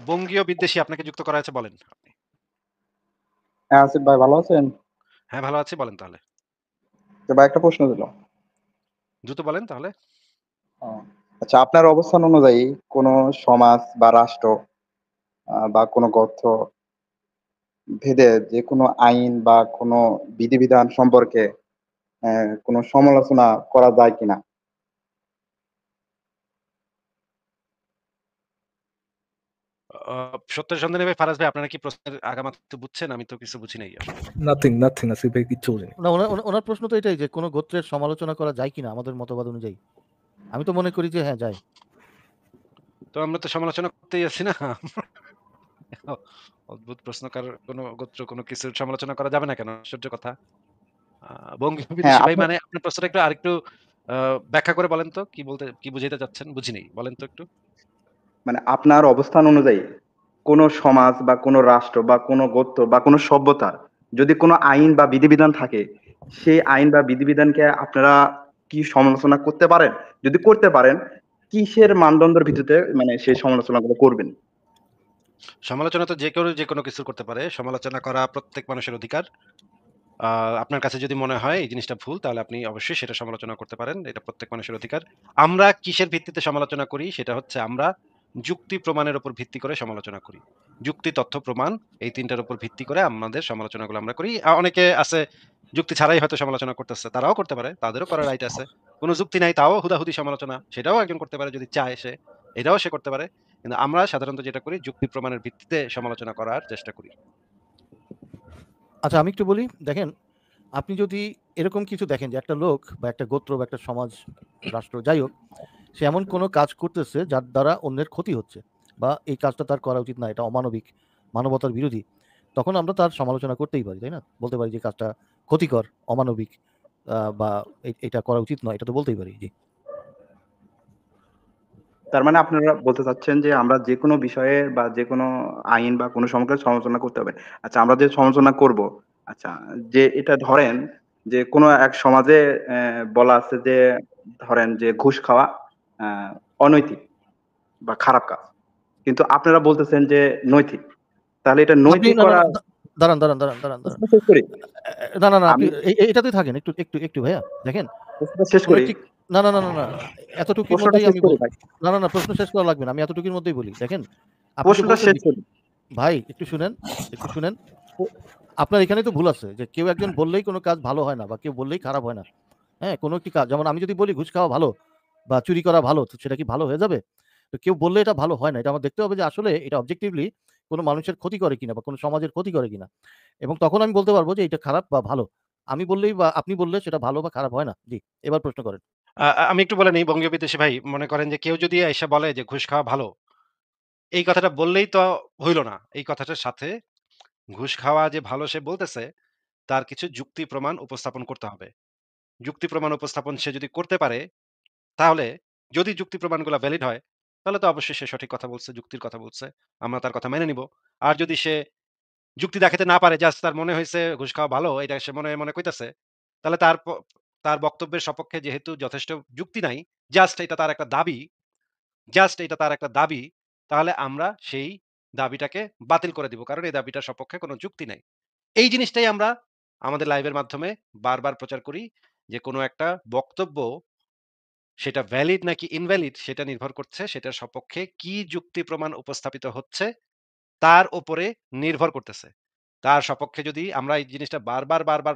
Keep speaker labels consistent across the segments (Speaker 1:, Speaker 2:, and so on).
Speaker 1: বঙ্গীয় বিদ্বেষী আপনাকে যুক্ত করা হয়েছে বলেন আপনি।
Speaker 2: হ্যাঁ, আসিফ ভাই ভালো আছেন?
Speaker 1: হ্যাঁ, ভালো আছি বলেন তাহলে।
Speaker 2: তো ভাই একটা প্রশ্ন ছিল।
Speaker 1: দ্রুত বলেন তাহলে।
Speaker 2: ও, আচ্ছা, আপনার অবস্থান অনুযায়ী কোন সমাজ বা রাষ্ট্র বা কোনো গোত্র ভেদে যে কোনো আইন বা কোনো বিধিবিধান সম্পর্কে কোনো সমালোচনা করা যায় কিনা?
Speaker 1: আ সত্যের সন্ধানে ভাই ফারাজ ভাই আপনারা কি প্রশ্নের আগামাথা বুঝছেন? আমি তো কিছু বুঝি নাই আসলে।
Speaker 3: নাথিং আসিফ ভাই কিচ্ছু বুঝিনি।
Speaker 4: না, ওনার প্রশ্ন তো এটাই যে কোনো গোত্রের সমালোচনা করা যায় কিনা আমাদের মতবাদ অনুযায়ী। আমি তো মনে করি যে হ্যাঁ, যায়।
Speaker 1: তো আমরা তো সমালোচনা করতেই আছি না। অদ্ভুত প্রশ্নকার কোন গোত্র কোন কিছুর সমালোচনা করা যাবে না কেন? আশ্চর্য কথা। বঙ্গীয়
Speaker 2: হ্যাঁ,
Speaker 1: বিদেশী ভাই
Speaker 2: আপনার
Speaker 1: মানে আপনার প্রশ্নটা একটু আরেকটু আ ব্যাখ্যা করে বলেন তো কি বুঝাইতে চাচ্ছেন? বুঝি নাই। বলেন তো একটু।
Speaker 2: মানে আপনার অবস্থান অনুযায়ী কোন সমাজ বা কোন রাষ্ট্র বা কোন গোত্র বা কোন সভ্যতার যদি কোনো আইন বা বিধিবিধান থাকে, সেই আইন বা বিধিবিধানকে আপনারা কি সমালোচনা করতে পারেন? যদি করতে পারেন, কিসের মানদণ্ডের ভিত্তিতে মানে সেই সমালোচনাগুলো করবেন?
Speaker 1: সমালোচনা তো যে কেউ যেকোনো কিছু করতে পারে। সমালোচনা করা প্রত্যেক মানুষের অধিকার। আ আপনার কাছে যদি মনে হয় এই জিনিসটা ভুল তাহলে আপনি অবশ্যই সেটা সমালোচনা করতে পারেন। এটা প্রত্যেক মানুষের অধিকার। আমরা কিসের ভিত্তিতে সমালোচনা করি সেটা হচ্ছে আমরা যুক্তি প্রমাণের উপর ভিত্তি করে সমালোচনা করি। যুক্তি, তথ্য, প্রমাণ এই ৩ টার উপর ভিত্তি করে আমাদের সমালোচনাগুলো আমরা করি। অনেকে আছে যুক্তি ছাড়াই হয়তো সমালোচনা করতেছে। তারাও করতে পারে। তাদেরও করার রাইট আছে। কোন যুক্তি নাই তাও হুদাহুদি সমালোচনা। সেটাও একজন করতে পারে যদি চায় সে। এটাও সে করতে পারে। কিন্তু আমরা সাধারণত যেটা করি যুক্তি প্রমাণের ভিত্তিতে সমালোচনা করার চেষ্টা করি।
Speaker 4: আচ্ছা, আমি একটু বলি, দেখেন, আপনি যদি এরকম কিছু দেখেন যে একটা লোক বা একটা গোত্র বা একটা সমাজ, রাষ্ট্র যাই হোক, সে এমন কোনো কাজ করতেছে যার দ্বারা অন্যের ক্ষতি হচ্ছে বা এই কাজটা তার করা উচিত না, এটা অমানবিক, মানবতার বিরোধী, তখন আমরা তার সমালোচনা করতেই পারি, তাই না? বলতে পারি যে কাজটা ক্ষতিকর, অমানবিক, বা এটা করা উচিত নয়, এটা তো বলতেই পারি। জি।
Speaker 2: তার মানে আপনারা বলতে চাচ্ছেন যে আমরা যেকোনো বিষয়ে বা যেকোনো আইন বা কোনো সমস্যার সমালোচনা করতে হবে। আচ্ছা, আমরা যে সমালোচনা করব, আচ্ছা, যে এটা ধরেন যে কোনো এক সমাজে বলা আছে যে ধরেন যে ঘুষ খাওয়া আহ, অনৈতিক বা খারাপ কাজ, কিন্তু আপনারা বলতেছেন যে নৈতিক। তাহলে এটা
Speaker 4: আপনি
Speaker 2: নৈতিক
Speaker 4: না, না,
Speaker 2: করা,
Speaker 4: না, দাঁড়ান, দাঁড়ান, দাঁড়ান, দাঁড়ান, দাঁড়ান।
Speaker 2: প্রশ্ন শেষ করি
Speaker 4: না, না, না, আপনি
Speaker 2: আমি,
Speaker 4: এটাতেই থাকেন, একটু একটু একটু ভাইয়া, দেখেন,
Speaker 2: প্রশ্নটা শেষ করি,
Speaker 4: নৈতিক, না, না, না, না, না, এতটুকুর
Speaker 2: প্রশ্নটা
Speaker 4: মধ্যেই
Speaker 2: শেষ
Speaker 4: আমি
Speaker 2: করি ভাই,
Speaker 4: না, না, না, প্রশ্ন শেষ করা লাগবে না, আমি এতটুকুর মধ্যেই বলি, দেখেন, আপনি যে
Speaker 2: প্রশ্নটা
Speaker 4: বলছেন
Speaker 2: শেষ করি।
Speaker 4: ভাই, একটু শুনেন, একটু শুনেন। আপনার এখানেই তো ভুল আছে যে কেউ একজন বললেই কোনো কাজ ভালো হয় না বা কেউ বললেই খারাপ হয় না। হ্যাঁ, কোনো একটি কাজ, যেমন আমি যদি বলি ঘুষ খাওয়া ভালো বা চুরি করা ভালো, তো সেটা কি ভালো হয়ে যাবে? তো কেউ বললে এটা ভালো হয় না। এটা আমার দেখতে হবে যে আসলে এটা অবজেক্টিভলি কোনো মানুষের ক্ষতি করে কিনা বা কোনো সমাজের ক্ষতি করে কিনা। এবং তখন আমি বলতে পারবো যে এটা খারাপ বা ভালো। আমি বললেই বা আপনি বললে সেটা ভালো বা খারাপ হয় না। জি, এবার প্রশ্ন করেন।
Speaker 1: আমি একটু বলে নেই বঙ্গীয় বিদেশী ভাই, মনে করেন যে কেউ যদি এসে বলে যে ঘুষ খাওয়া ভালো, এই কথাটা বললেই তো হইল না। এই কথাটার সাথে ঘুষ খাওয়া যে ভালো সে বলতেছে, তার কিছু যুক্তি প্রমাণ উপস্থাপন করতে হবে। যুক্তি প্রমাণ উপস্থাপন সে যদি করতে পারে, তাহলে যদি যুক্তি প্রমাণগুলা ভ্যালিড হয়, তাহলে তো অবশ্যই সে সঠিক কথা বলছে, যুক্তির কথা বলছে। আমরা তার কথা মেনে নিব। আর যদি সে যুক্তি দেখাতে না পারে, জাস্ট তার মনে হইছে ঘুষ খাওয়া ভালো, এটা সে মনে কইতাছে, তাহলে তার বক্তব্যের সপক্ষে যেহেতু যথেষ্ট যুক্তি নাই, জাস্ট এটা তার একটা দাবি, জাস্ট এটা তার একটা দাবি, তাহলে আমরা সেই দাবিটাকে বাতিল করে দিব। কারণ এই দাবিটার সপক্ষে কোনো যুক্তি নাই। এই জিনিসটাই আমরা আমাদের লাইভের মাধ্যমে বারবার প্রচার করি যে কোনো একটা বক্তব্য সেটা ভ্যালিড নাকি ইনভ্যালিড সেটা নির্ভর করছে সেটার সপক্ষে কি যুক্তি প্রমাণ উপস্থাপিত হচ্ছে তার উপরে নির্ভর করতেছে। তার সপক্ষে যদি আমরা এই জিনিসটা বারবার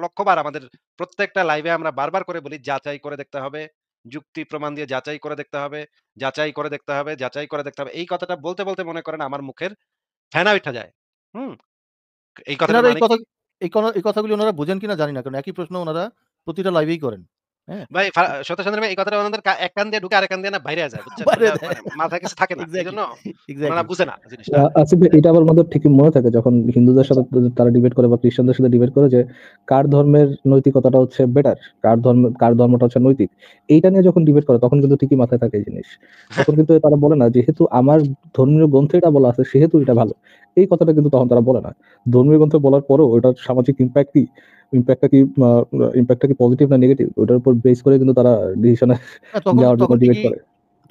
Speaker 1: লক্ষ বার আমাদের প্রত্যেকটা লাইভে আমরা বারবার করে বলি, যাচাই করে দেখতে হবে, যুক্তি প্রমাণ দিয়ে যাচাই করে দেখতে হবে, যাচাই করে দেখতে হবে, যাচাই করে দেখতে হবে। এই কথাটা বলতে মনে করেন আমার মুখের ফেনা উইঠা যায়। হুম? এই কথাটার
Speaker 4: এনারা
Speaker 1: মানে কি?
Speaker 4: এই কথাগুলি ওনারা বোঝেন কিনা জানি না। কারণ একই প্রশ্ন ওনারা প্রতিটা লাইভেই করেন। হ্যাঁ?
Speaker 1: ভাই সত্য সন্ধানী ভাই এই কথাটা ওনাদের এক কান দিয়ে ঢুকে আরেক কান দিয়ে না বাইরে যায়, বুঝছেন?
Speaker 4: বাইরে
Speaker 1: ওইটা
Speaker 4: দেয়।
Speaker 1: মানে মাথায় কিছু থাকে না।
Speaker 4: এক্সাক্টলি,
Speaker 1: এজন্য উনারা
Speaker 4: এক্সাক্টলি।
Speaker 1: বুঝে না জিনিসটা।
Speaker 3: আসিফ ভাই, এটা আমার মধ্যে ঠিকই মনে থাকে যখন হিন্দুদের সাথে তারা ডিবেট করে বা খ্রিস্টানদের সাথে ডিবেট করে যে কার ধর্মের নৈতিকতাটা হচ্ছে বেটার, কার ধর্মটা হচ্ছে নৈতিক, এইটা নিয়ে যখন ডিবেট করে তখন কিন্তু ঠিকই মাথায় থাকে এই জিনিস। তখন কিন্তু তারা বলে না যেহেতু আমার ধর্মীয় গ্রন্থে এটা বলা আছে সেহেতু এটা ভালো, এই কথাটা কিন্তু তখন তারা বলে না। ধর্মীয় গ্রন্থে বলার পরেও ওটার সামাজিক ইম্প্যাক্টটা কি ইম্প্যাক্টটা কি পজিটিভ না নেগেটিভ, ওটার উপর বেস করে কিন্তু তারা ডিসিশনে
Speaker 4: হ্যাঁ, তখন
Speaker 3: যাওয়ার জন্য
Speaker 4: তখন
Speaker 3: ডিবেট
Speaker 4: ঠিকই
Speaker 3: করে।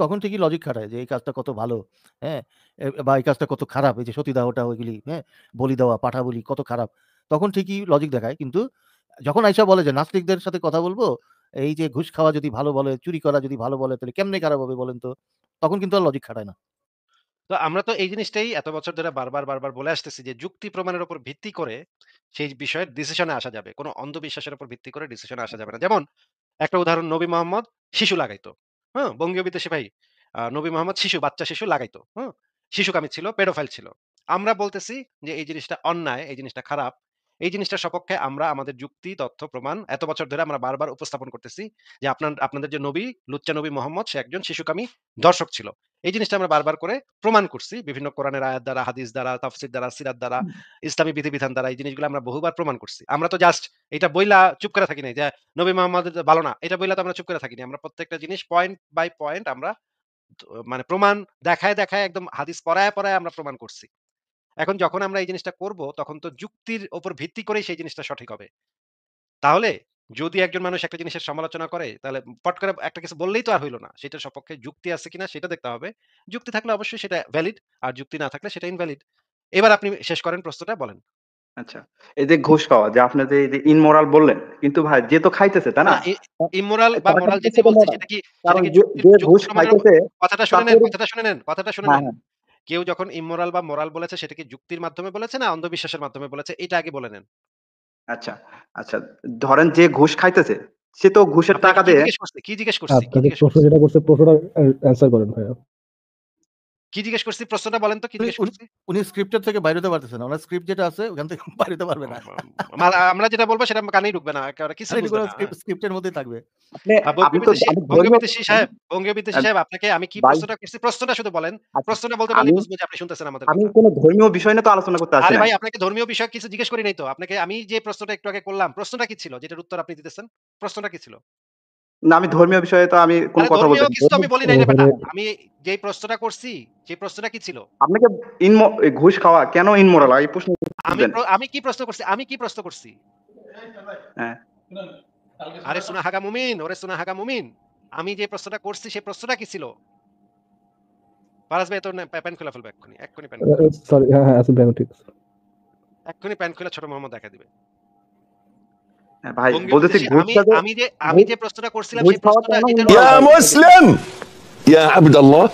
Speaker 4: তখন ঠিকই লজিক খাটায় যে এই কাজটা কত ভালো, হ্যাঁ? বা এই কাজটা কত খারাপ। এই যে সতীদাহটা ওইগুলি, হ্যাঁ? বলি দেওয়া, পাঠা বলি কত খারাপ। তখন ঠিকই লজিক দেখায়। কিন্তু যখন আইসা বলে যে নাস্তিকদের সাথে কথা বলব, এই যে ঘুষ খাওয়া যদি ভালো বলে, চুরি করা যদি ভালো বলে তাহলে কেমনে খারাপ হবে বলেন তো? তখন কিন্তু আর লজিক খাটায় না।
Speaker 1: তো আমরা তো এই জিনিসটাই এত বছর ধরে বারবার বলে আসতেছি যে যুক্তি প্রমাণের উপর ভিত্তি করে সেই বিষয়ের ডিসিশনে আসা যাবে। কোন অন্ধবিশ্বাসের উপর ভিত্তি করে ডিসিশনে আসা যাবে না। যেমন একটা উদাহরণ নবী মোহাম্মদ শিশু লাগাইতো। হ্যাঁ? বঙ্গীয় বিদ্বেষী ভাই নবী মোহাম্মদ বাচ্চা শিশু লাগাইতো। হুম? শিশুকামী ছিল, পেডোফাইল ছিল। আমরা বলতেছি যে এই জিনিসটা অন্যায়, এই জিনিসটা খারাপ। এই জিনিসটার সপক্ষে আমরা আমাদের যুক্তি, তথ্য, প্রমাণ এত বছর ধরে আমরা বারবার উপস্থাপন করতেছি যে আপনাদের যে নবী, লুচ্চা নবী মোহাম্মদ সে একজন শিশুকামী দর্শক ছিল। এই জিনিসটা আমরা বারবার করে প্রমাণ করছি। বিভিন্ন কোরআনের আয়াত দ্বারা, হাদিস দ্বারা, তাফসীর দ্বারা, সিরাত দ্বারা, ইসলামী বিধিবিধান দ্বারা এই জিনিসগুলো আমরা বহুবার প্রমাণ করছি। আমরা তো জাস্ট এটা বইলা চুপ করে থাকি নাই যে নবী মোহাম্মদ ভালো না। এটা বইলা তো আমরা চুপ করে থাকিনি। আমরা প্রত্যেকটা জিনিস পয়েন্ট বাই পয়েন্ট আমরা মানে প্রমাণ দেখায় একদম হাদিস পড়ায় আমরা প্রমাণ করছি। এখন যখন আমরা এই জিনিসটা করব তখন তো যুক্তির উপর ভিত্তি করেই সেই জিনিসটা সঠিক হবে। তাহলে যদি একজন মানুষ একটা জিনিসের সমালোচনা করে তাহলে পট করে একটা কিছু বললেই তো আর হইল না। সেটার সপক্ষে যুক্তি আছে কিনা সেটা দেখতে হবে। যুক্তি থাকলে অবশ্যই সেটা ভ্যালিড আর যুক্তি না থাকলে সেটা ইনভ্যালিড। এবার আপনি শেষ করেন প্রশ্নটা বলেন।
Speaker 2: আচ্ছা। এই যে ঘুষ খাওয়া যে আপনি যে এই যে ইমোরাল বললেন, কিন্তু ভাই যে তো খাইতেছে, তাই
Speaker 1: না
Speaker 2: না?
Speaker 1: ইমোরাল বা
Speaker 2: তার
Speaker 1: মোরাল
Speaker 2: কাছে
Speaker 1: যেটাই
Speaker 2: তো
Speaker 1: বলছি
Speaker 2: মোরাল।
Speaker 1: সেটা
Speaker 2: কারণ
Speaker 1: কি
Speaker 2: যে যে
Speaker 1: যুক্তি
Speaker 2: ঘুষ
Speaker 1: প্রমাণের উপর
Speaker 2: খাইতেছে
Speaker 1: কথাটা শুনে
Speaker 2: তার
Speaker 1: নেন,
Speaker 2: তো
Speaker 1: কথাটা শুনে
Speaker 2: হ্যাঁ,
Speaker 1: নেন।
Speaker 2: হ্যাঁ।
Speaker 1: কেউ যখন ইমোরাল বা মোরাল বলেছে সেটা কি যুক্তির মাধ্যমে বলেছে না অন্ধবিশ্বাসের মাধ্যমে বলেছে এটা আগে বলে নেন।
Speaker 2: আচ্ছা, আচ্ছা। ধরেন যে ঘুষ খাইতেছে, সে তো ঘুষের
Speaker 1: আপনাকে
Speaker 2: টাকা দিয়ে
Speaker 1: কি জিজ্ঞেস করছি? কি
Speaker 3: আপনাকে
Speaker 1: জিজ্ঞেস
Speaker 3: প্রশ্ন
Speaker 1: করছি?
Speaker 3: যেটা করছে প্রশ্নটা অ্যান্সার করেন ভাইয়া।
Speaker 1: কি জিজ্ঞেস করছি? প্রশ্নটা বলেন তো কি
Speaker 4: উনি
Speaker 1: জিজ্ঞেস
Speaker 4: উনি
Speaker 1: করছি?
Speaker 4: উনি স্ক্রিপ্টের থেকে বাইরে হতে পারতেছে না। উনার স্ক্রিপ্ট যেটা আছে ওখান থেকে বাইরে হতে পারবে না।
Speaker 1: আমরা যেটা বলব সেটা কানেই ঢুকবে না। একেবারে
Speaker 4: আর
Speaker 1: কিছুই
Speaker 4: এটি
Speaker 1: বুঝবে
Speaker 4: কোনো
Speaker 1: না। হ্যাঁ?
Speaker 4: স্ক্রিপ্টের মধ্যেই থাকবে।
Speaker 2: আপনি আমি তো আমি ধর্মীয়
Speaker 1: বঙ্গীয় বিদ্বেষী
Speaker 2: আ
Speaker 1: সাহেব আপনাকে আমি কি
Speaker 2: ভাই
Speaker 1: প্রশ্নটা করছি? প্রশ্নটা শুধু বলেন।
Speaker 2: আচ্ছা,
Speaker 1: প্রশ্নটা বলতে পারলেই
Speaker 2: আমি
Speaker 1: বুঝবো যে আপনি শুনতেছেন আমাদের
Speaker 2: আমি
Speaker 1: কথা।
Speaker 2: কোন ধর্মীয় বিষয় নিয়ে তো আলোচনা করতে আসি
Speaker 1: আরে
Speaker 2: নাই।
Speaker 1: ভাই আপনাকে ধর্মীয় বিষয়ক কিছু জিজ্ঞেস করি নাই তো। আপনাকে আমি যে প্রশ্নটা একটু আগে করলাম, প্রশ্নটা কি ছিল? যেটার উত্তর আপনি দিতেছেন? প্রশ্নটা কি ছিল?
Speaker 2: না, আমি ধর্মীয় বিষয়ে তো আমি কোন
Speaker 1: আরে
Speaker 2: কথা বলতে
Speaker 1: ধর্মীয়
Speaker 2: চাই না।
Speaker 1: কিছু তো আমি বলি নাই রে বেটা।
Speaker 3: ওখানে
Speaker 1: আমি যেই প্রশ্নটা করছি, সেই প্রশ্নটা কি ছিল?
Speaker 2: আপনাকে এই ঘুষ খাওয়া কেন ইমোরাল এই প্রশ্ন বুঝবেন?
Speaker 1: আমি কি প্রশ্ন করছি? আমি কি প্রশ্ন করছি?
Speaker 2: হ্যাঁ।
Speaker 1: আরে সুনা হাগা মুমিন, ওরে সুনা হাগা মুমিন। আমি যে প্রশ্নটা করছি সেই প্রশ্নটা কি ছিল? ফারাজ ভাই তোর প্যান্ট খুলে ফেলবে এক্ষুনি। এক্ষুনি প্যান্ট খুলে ফেলবে।
Speaker 3: সরি, হ্যাঁ, হ্যাঁ, আসিফ ভাই ঠিক আছে।
Speaker 1: এক্ষুনি প্যান্ট খুলে ছোট মোহাম্মদ দেখা দিবে।
Speaker 2: হ্যাঁ, ভাই
Speaker 1: বঙ্গীয়
Speaker 2: বলতেছি
Speaker 1: বিদ্বেষী
Speaker 2: ঘুষটা যে
Speaker 1: আমি
Speaker 2: ঘুষ
Speaker 1: যে প্রশ্নটা করছিলাম
Speaker 2: ঘুষ
Speaker 1: সেই
Speaker 2: খাওয়া
Speaker 1: প্রশ্নটা
Speaker 2: কেন
Speaker 1: এটার
Speaker 2: ইমোরাল
Speaker 1: উত্তর
Speaker 5: يا
Speaker 2: ভাই?
Speaker 5: مسلم يا عبد الله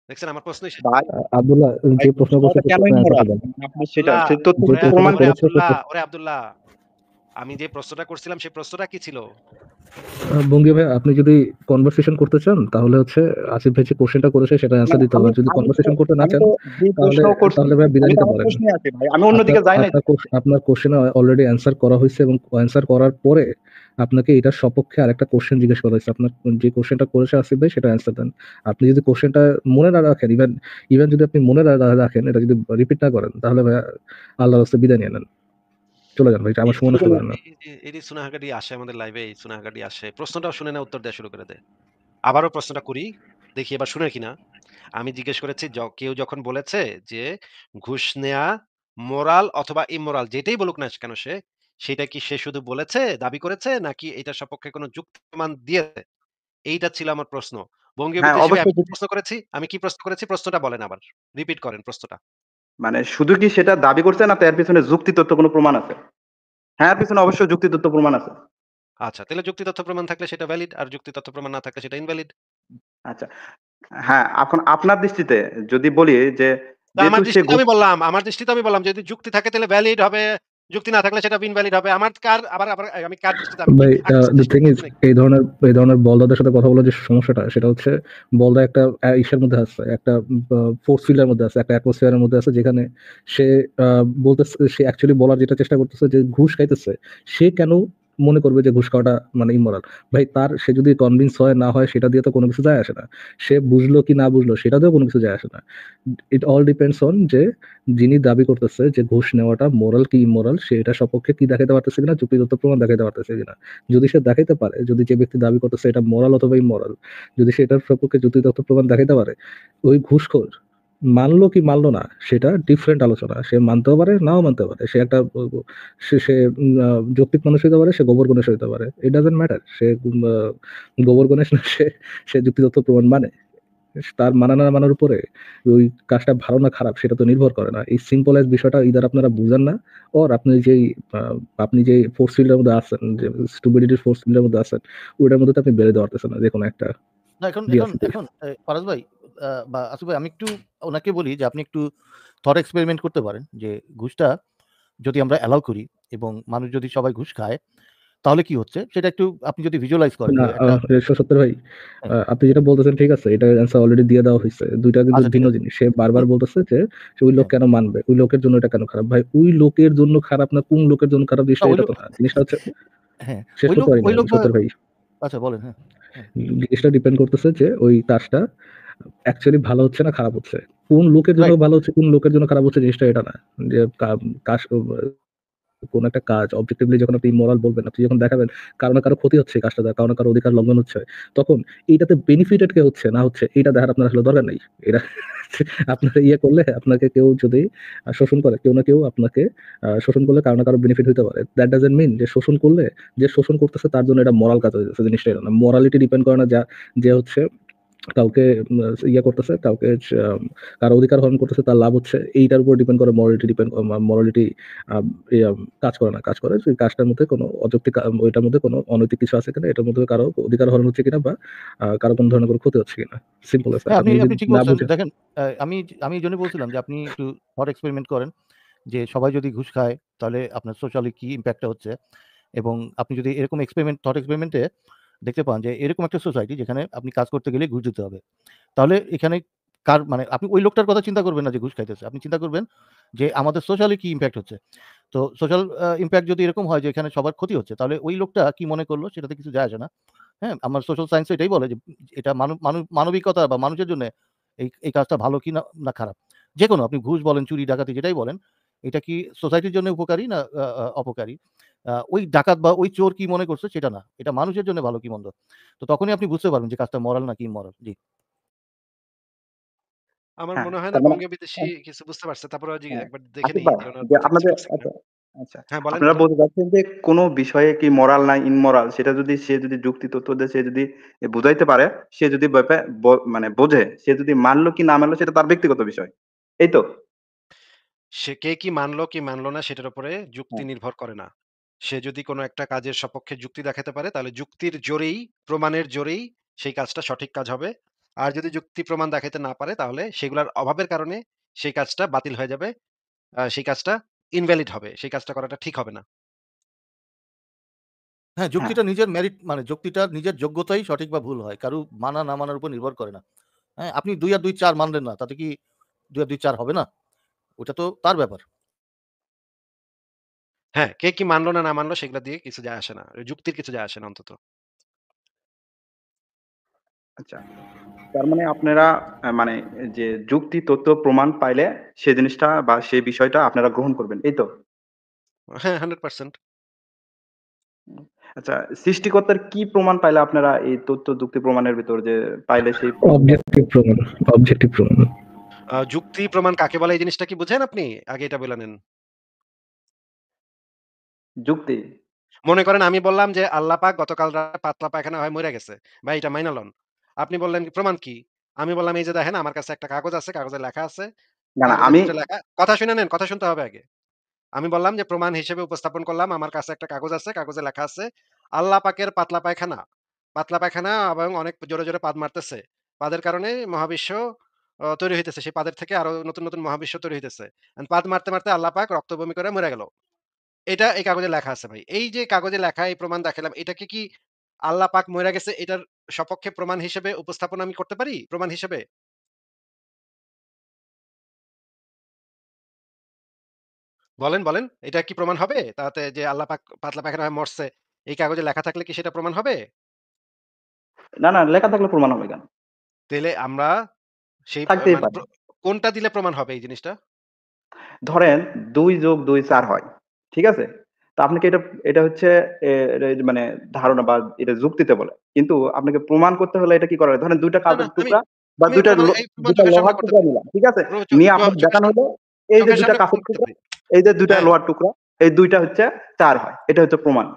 Speaker 1: দেখছেন আমার প্রশ্নই শেষ।
Speaker 2: ভাই
Speaker 3: আব্দুল্লাহ
Speaker 2: ভাই
Speaker 3: যে
Speaker 2: ঘুষ
Speaker 3: প্রশ্ন করছে
Speaker 2: খাওয়াটা কেন
Speaker 3: প্রশ্নের অ্যান্সারটা
Speaker 2: ইমোরাল?
Speaker 3: দেন।
Speaker 2: আপনি সেটা
Speaker 1: আব্দুল্লাহ,
Speaker 2: সে তথ্য
Speaker 3: যে প্রশ্নটা
Speaker 2: প্রমাণ
Speaker 3: করেছে
Speaker 1: ওরে আব্দুল্লাহ, আমি যে প্রশ্নটা করছিলাম সেই প্রশ্নটা কি ছিল?
Speaker 3: বঙ্গি ভাই আপনি যদি কনভারসেশন করতে চান তাহলে হচ্ছে আসিফ ভাই যে কোশ্চেনটা করেছে সেটা
Speaker 2: না,
Speaker 3: অ্যান্সার দিতে হবে।
Speaker 2: আমি
Speaker 3: আর যদি
Speaker 2: আমি তো
Speaker 3: কনভারসেশন করতে না
Speaker 2: আমি
Speaker 3: চান
Speaker 2: তো যে
Speaker 3: তাহলে
Speaker 2: প্রশ্ন করছি
Speaker 3: তাহলে ভাই বিদায়
Speaker 2: আমি তো
Speaker 3: নিতে
Speaker 2: আমার
Speaker 3: পারেন।
Speaker 2: প্রশ্নে আছি ভাই। আমি
Speaker 3: আপনার
Speaker 2: অন্যদিকে যাই নাই তো।
Speaker 3: আপনার কোশ্চেনে অলরেডি অ্যান্সার করা হয়েছে এবং অ্যান্সার করার পরে আপনাকে এটার সপক্ষে আরেকটা কোশ্চেন জিজ্ঞেস করা হয়েছে। আপনার যে কোশ্চেনটা করেছে আসিফ ভাই সেটা অ্যান্সার দেন। আপনি যদি কোশ্চেনটা মনে না রাখেন, ইভেন যদি আপনি মনে না রাখেন, এটা যদি রিপিট না করেন তাহলে ভাই আল্লাহর রাস্তায় বিদায় নিয়ে নেন, চলে যান ভাই, আমার সময় নষ্ট করেন না।
Speaker 1: এই যে সুনাহাগাডি আসে আমাদের লাইভে, এই সুনাহাগাডি আসে। প্রশ্নটাও শুনে না উত্তর দেয়া শুরু করে দেয়। আবারও প্রশ্নটা করি। দেখি এবার শুনে কিনা। আমি জিজ্ঞেস করেছি কেউ যখন বলেছে যে ঘুষ নেয়া মোরাল অথবা ইমোরাল যেটাই বলুক না কেন সেটা কি সে শুধু বলেছে, দাবি করেছে নাকি এটার সপক্ষে কোনো যুক্তি প্রমাণ দিয়েছে? এইটা ছিল আমার প্রশ্ন। বঙ্গীয়
Speaker 2: হ্যাঁ,
Speaker 1: বিদ্বেষী ভাই আমি
Speaker 2: অবশ্যই
Speaker 1: কি প্রশ্ন করেছি? প্রশ্নটা বলেন আবার। রিপিট করেন প্রশ্নটা।
Speaker 2: মানে শুধু কি সেটা দাবি করছে না তার পিছনে যুক্তি তথ্য কোনো প্রমাণ আছে? হ্যাঁ, এর পিছনে অবশ্যই যুক্তি তথ্য প্রমাণ আছে।
Speaker 1: আচ্ছা, তাহলে যুক্তি তথ্য প্রমাণ থাকলে সেটা ভ্যালিড আর যুক্তি তথ্য প্রমাণ না থাকলে সেটা ইনভ্যালিড।
Speaker 2: আচ্ছা। হ্যাঁ, এখন আপনার দৃষ্টিতে যদি বলি যে
Speaker 1: তো
Speaker 2: যেহেতু সে ঘুষ
Speaker 1: আমার দৃষ্টিতে আমি বললাম যদি যুক্তি থাকে তাহলে ভ্যালিড হবে, যুক্তি না থাকলে সেটা ইনভ্যালিড হবে। আমার কার আবার আবার আমি কার দৃষ্টিতে আমি কি
Speaker 3: ভাই
Speaker 1: আকাশের
Speaker 3: দ্য
Speaker 1: দৃষ্টিতে
Speaker 3: থিং ইজ
Speaker 1: বলছি নাকি?
Speaker 3: এই ধরনের বলদাদের সাথে কথা বলার যে সমস্যাটা সেটা হচ্ছে বলদা একটা ইসের মধ্যে আছে, একটা ফোর্স ফিল্ডের মধ্যে আছে, একটা অ্যাটমসফিয়ারের মধ্যে আছে যেখানে সে বলতেছে, সে অ্যাকচুয়ালি বলার যেটা চেষ্টা করতেছে যে ঘুষ খাইতেছে, সে কেন মনে করবে যে ঘুষ খাওয়াটা মানে ইমোরাল? ভাই সে যদি কনভিন্স হয় না হয় সেটা দিয়ে তো কোনো কিছু যায় আসে না। সে বুঝলো কি না বুঝলো সেটা দিয়েও কোনো কিছু যায় আসে না। ইট অল ডিপেন্ডস অন যে যিনি দাবি করতেছে যে ঘুষ নেওয়াটা মোরাল কি ইমোরাল, সে এটা সপক্ষে কি দেখাতে পারতেছে কিনা, যুক্তিগত প্রমাণ দেখাতে পারতেছে কিনা। যদি সে দেখাইতে পারে, যদি যে ব্যক্তি দাবি করতেছে এটা মোরাল অথবা ইমোরাল, যদি সে এটার সপক্ষে যুক্তিগত প্রমাণ দেখাইতে পারে, ওই ঘুষখোর মানলো কি মানলো না সেটা ডিফারেন্ট আলোচনা। সে মানতেও পারে, নাও মানতে পারে। সে একটা সে যৌক্তিক মানুষ হইতে পারে, সে গোবর গণেশ হইতে পারে। It doesn't matter. সে গোবর গণেশ না, সে যুক্তিতত্ত্ব প্রমাণ মানে। তার মানা না মানার উপরে ওই কাজটা ভালো না খারাপ সেটা তো নির্ভর করে না। এই সিম্পল এজ বিষয়টা ইদার আপনারা বুঝেন না, ওর আপনি যে ফোর্স ফিল্ডের মধ্যে আছেন, যে স্টুপিডিটির ফোর্স ফিল্ডের মধ্যে আছেন, ওইটার মধ্যে তো আপনি বেরোতে পারতেছেন না যে কোনো একটা
Speaker 4: না এখন
Speaker 3: জি
Speaker 4: এখন
Speaker 3: আছে।
Speaker 4: এখন ফারাজ ভাই বা আসিফ ভাই, আমি একটু ওনাকে বলি যে আপনি একটু থট এক্সপেরিমেন্ট করতে পারেন যে ঘুষটা যদি আমরা অ্যালাউ করি এবং মানুষ যদি সবাই ঘুষ খায় তাহলে কি হচ্ছে সেটা একটু আপনি যদি ভিজুয়ালাইজ করেন
Speaker 3: না
Speaker 4: যে একটা
Speaker 3: সত্তর ভাই,
Speaker 4: হ্যাঁ,
Speaker 3: আপনি যেটা বলতেছেন ঠিক আছে, এটা অ্যান্সার অলরেডি দিয়ে দেওয়া হয়েছে। দুইটা কিন্তু
Speaker 4: আচ্ছা ঠিক
Speaker 3: ভিন্ন
Speaker 4: আছে।
Speaker 3: জিনিস। সে বারবার
Speaker 4: হুম,
Speaker 3: বলতেছে যে সে ওই লোক
Speaker 4: হ্যাঁ।
Speaker 3: কেন মানবে, ওই লোকের জন্য এটা কেন খারাপ। ভাই ওই লোকের জন্য খারাপ না কোন লোকের জন্য খারাপ
Speaker 4: না
Speaker 3: জিনিসটা
Speaker 4: ওই
Speaker 3: এটা
Speaker 4: লোক
Speaker 3: তো না। জিনিসটা হচ্ছে
Speaker 4: হ্যাঁ,
Speaker 3: শেষ
Speaker 4: ওই
Speaker 3: করতে
Speaker 4: লোক
Speaker 3: পারিনি
Speaker 4: ওই লোক
Speaker 3: আমি
Speaker 4: বা
Speaker 3: সত্তর ভাই।
Speaker 4: আচ্ছা বলেন হ্যাঁ, হ্যাঁ।
Speaker 3: জিনিসটা ডিপেন্ড করতেছে যে ওই কাজটা অ্যাকচুয়ালি ভালো হচ্ছে না খারাপ হচ্ছে। কোন লোকের জন্য
Speaker 4: রাইট।
Speaker 3: ভালো হচ্ছে, কোন লোকের জন্য খারাপ হচ্ছে জিনিসটা এটা না। যে কাজ কোন একটা কাজ অবজেক্টিভলি যখন আপনি ইমোরাল বলবেন, আপনি যখন দেখাবেন কারো না কারো ক্ষতি হচ্ছে, কাজটা দ্বারা কারো না কারো অধিকার লঙ্ঘন হচ্ছে, তখন এইটাতে বেনিফিটেড কে হচ্ছে না হচ্ছে এটা দেখার আপনার আসলে দরকার নেই। এটা আপনার ইয়ে করলে আপনাকে কেউ যদি শোষণ করে, কেউ না কেউ আপনাকে শোষণ করলে কারো না কারো বেনিফিট হতে পারে। দ্যাট ডাজন্ট মিন যে শোষণ করলে যে শোষণ করতেছে তার জন্য এটা মরাল কাজ হয়ে যাচ্ছে। জিনিসটা এটা না। মোরালিটি ডিপেন্ড করে না যে হচ্ছে কাউকে ইয়ে করতেছে, কাউকে কারো অধিকার হরণ করতেছে, তার লাভ হচ্ছে, এইটার উপর ডিপেন্ড করে মোরালিটি কাজ করে না। কাজ করে যে কাজটার মধ্যে কোনো অযৌক্তিক ওইটার মধ্যে কোনো অনৈতিক কিছু আছে কিনা, এটার মধ্যে কারো অধিকার হরণ হচ্ছে কিনা, বা কারো কোনো ধরনের কোনো ক্ষতি হচ্ছে কিনা। Simple S that.
Speaker 4: হ্যাঁ,
Speaker 3: আপনি যদি
Speaker 4: আপনি ঠিক
Speaker 3: না
Speaker 4: বলছেন।
Speaker 3: বুঝেন,
Speaker 4: দেখেন আমি আমি এইজন্য বলছিলাম যে আপনি একটু থট এক্সপেরিমেন্ট করেন যে সবাই যদি ঘুষ খায় তাহলে আপনার সোশ্যালি কি ইমপ্যাক্টটা হচ্ছে এবং আপনি যদি এরকম থট এক্সপেরিমেন্টে দেখতে পান যে এরকম একটা সোসাইটি যেখানে আপনি কাজ করতে গেলে ঘুষ দিতে হবে। তাহলে এখানে মানে আপনি ওই লোকটার কথা চিন্তা করবেন না যে ঘুষ খাইতেছে। আপনি চিন্তা করবেন যে আমাদের সোশ্যালি কি ইমপ্যাক্ট হচ্ছে। তো সোশ্যাল ইমপ্যাক্ট যদি এরকম হয় যে এখানে সবার ক্ষতি হচ্ছে তাহলে ওই লোকটা কি মনে করলো সেটাতে কিছু যায় আসে না। হ্যাঁ? আমার সোশ্যাল সায়েন্স এটাই বলে যে এটা মানবিকতা বা মানুষের জন্যে এই কাজটা ভালো কি না খারাপ। যেকোনো আপনি ঘুষ বলেন, চুরি ডাকাতি যেটাই বলেন, এটা কি সোসাইটির জন্য উপকারী না অপকারী? ওই ডাকাত বা ওই চোর কি মনে করছে সেটা না। এটা মানুষের জন্য ভালো কি মন্দ। তো তখনই আপনি বুঝতে পারবেন যে কাজটা মোরাল নাকি ইমোরাল। জি।
Speaker 1: আমার
Speaker 2: হ্যাঁ,
Speaker 1: মনে হয় না
Speaker 2: তার মানে
Speaker 1: বঙ্গীয় বিদেশী কিছু বুঝতে পারছে। তারপরেও
Speaker 2: হ্যাঁ,
Speaker 1: একবার দেখে
Speaker 2: আসিফ
Speaker 1: নেই
Speaker 2: ভাই,
Speaker 1: যে উনার
Speaker 2: যে
Speaker 1: কথা কিছু
Speaker 2: আপনাদের
Speaker 1: বলছে কিনা।
Speaker 2: আচ্ছা, আচ্ছা।
Speaker 1: হ্যাঁ, বলেন,
Speaker 2: আপনারা
Speaker 1: বলেন।
Speaker 2: বলতে চাচ্ছেন যে কোন বিষয়ে কি মোরাল না ইমোরাল সেটা যদি সে যদি যুক্তি তথ্য দিয়ে সে যদি বুঝাইতে পারে, সে যদি মানে বোঝে, সে যদি মানলো কি না মানলো সেটা তার ব্যক্তিগত বিষয়। এই তো?
Speaker 1: সে কে কি মানলো কি মানলো না সেটার উপরে যুক্তি
Speaker 2: হ্যাঁ।
Speaker 1: নির্ভর করে না। সে যদি কোনো একটা কাজের সপক্ষে যুক্তি দেখাতে পারে তাহলে যুক্তির জোরেই, প্রমাণের জোরেই সেই কাজটা সঠিক কাজ হবে। আর যদি যুক্তি প্রমাণ দেখাইতে না পারে তাহলে সেগুলার অভাবের কারণে সেই কাজটা বাতিল হয়ে যাবে। সেই কাজটা ইনভ্যালিড হবে। সেই কাজটা করাটা ঠিক হবে না।
Speaker 4: হ্যাঁ,
Speaker 2: হ্যাঁ।
Speaker 4: যুক্তিটা নিজের মেরিট মানে যুক্তিটার নিজের যোগ্যতাই সঠিক বা ভুল হয়। কারো মানা না মানার উপর নির্ভর করে না। হ্যাঁ, আপনি ২ আর ২ ৪ মানলেন না। তাতে কি ২ আর ২ ৪ হবে না? ওটা তো তার ব্যাপার।
Speaker 1: হ্যাঁ, কে কি মানলো না মানলো সেগুলা দিয়ে কিছু যায় আসে না। যুক্তির কিছু যায় আসে না অন্তত।
Speaker 2: আচ্ছা। তার মানে আপনারা মানে যে যুক্তি তথ্য প্রমাণ পাইলে সে জিনিসটা বা সেই বিষয়টা আপনারা গ্রহণ করবেন। এই তো?
Speaker 1: হ্যাঁ, 100%।
Speaker 2: হুম। আচ্ছা, সৃষ্টিকর্তার কি প্রমাণ পাইলে আপনারা এই তথ্য যুক্তি প্রমাণের ভিতর যে পাইলে সেই প্রমাণটা
Speaker 3: অবজেক্টিভ প্রমাণ, অবজেক্টিভ প্রমাণ।
Speaker 1: যুক্তি প্রমাণ কাকে বলে এই জিনিসটা কি বুঝেন আপনি? আগে এটা বইলা নেন।
Speaker 2: যুক্তি?
Speaker 1: মনে করেন আমি বললাম যে, "আল্লাহ পাক গতকাল রাতে পাতলা পায়খানা হয়ে মইরা গেছে। ভাই এটা মাইনা লন।" আপনি বললেন, "প্রমাণ কি?" আমি বললাম, "এই যে দেখেন আমার কাছে একটা কাগজ আছে, কাগজে লেখা আছে।
Speaker 2: না, না
Speaker 1: কাগজের
Speaker 2: আমি
Speaker 1: ভিতরে লেখা" কথা শুনে নেন, কথা শুনতে হবে আগে। আমি বললাম যে, "প্রমাণ হিসেবে উপস্থাপন করলাম। আমার কাছে একটা কাগজ আছে, কাগজে লেখা আছে, আল্লাহ পাকের পাতলা পায়খানা। পাতলা পায়খানা এবং অনেক জোরে, জোরে পাদ মারতেছে। পাদের কারণে মহাবিশ্ব তৈরি হইতেছে। সেই পাদের থেকে আরো নতুন, নতুন মহাবিশ্ব তৈরি হইতেছে। পাদ মারতে, মারতে আল্লাহ পাক রক্ত বমি করে মইরা গেল।" এটা এই কাগজে লেখা আছে ভাই। এই যে কাগজে লেখা এই প্রমাণ দেখাইলাম, এটাকে কি আল্লাহ পাক মইরা গেছে এটার সপক্ষে প্রমাণ হিসেবে উপস্থাপন আমি করতে পারি? প্রমাণ হিসেবে? বলেন, বলেন। এটা কি প্রমাণ হবে? তাতে যে আল্লাহ পাক পাতলা পায়খানা হয়ে মরছে, এই কাগজে লেখা থাকলে কি সেটা প্রমাণ হবে?
Speaker 2: না, না লেখা থাকলে প্রমাণ হবে কেন?
Speaker 1: তাইলে আমরা সেই
Speaker 2: থাকতেই
Speaker 1: মানে
Speaker 2: পারে।
Speaker 1: কোনটা দিলে প্রমাণ হবে এই জিনিসটা?
Speaker 2: ধরেন ২+২ ৪ হয়। ঠিক আছে? তো আপনাকে এটা হচ্ছে মানে ধারণা বা এটা যুক্তিতে বলে। কিন্তু আপনাকে প্রমাণ করতে হলে এটা কি করা লাগে? ধরেন ২ টা
Speaker 1: না, না
Speaker 2: কাগজের
Speaker 1: আমি
Speaker 2: টুকরা বা
Speaker 1: আমি এই প্রমাণ
Speaker 2: দুইটা
Speaker 1: চোখের সামনে
Speaker 2: লোহার
Speaker 1: করতে
Speaker 2: টুকরা
Speaker 1: পারি।
Speaker 2: নিলাম, ঠিক আছে?
Speaker 1: চোখের
Speaker 2: নিয়ে আপনার দেখানো হলো এই যে দুইটা
Speaker 1: সামনে
Speaker 2: কাঁচের
Speaker 1: প্রমাণ করতে
Speaker 2: টুকরা,
Speaker 1: পারি।
Speaker 2: এই যে দুইটা
Speaker 1: হ্যাঁ,
Speaker 2: লোহার টুকরা, এই দুইটা হচ্ছে 4 হয়। এটা হচ্ছে প্রমাণ।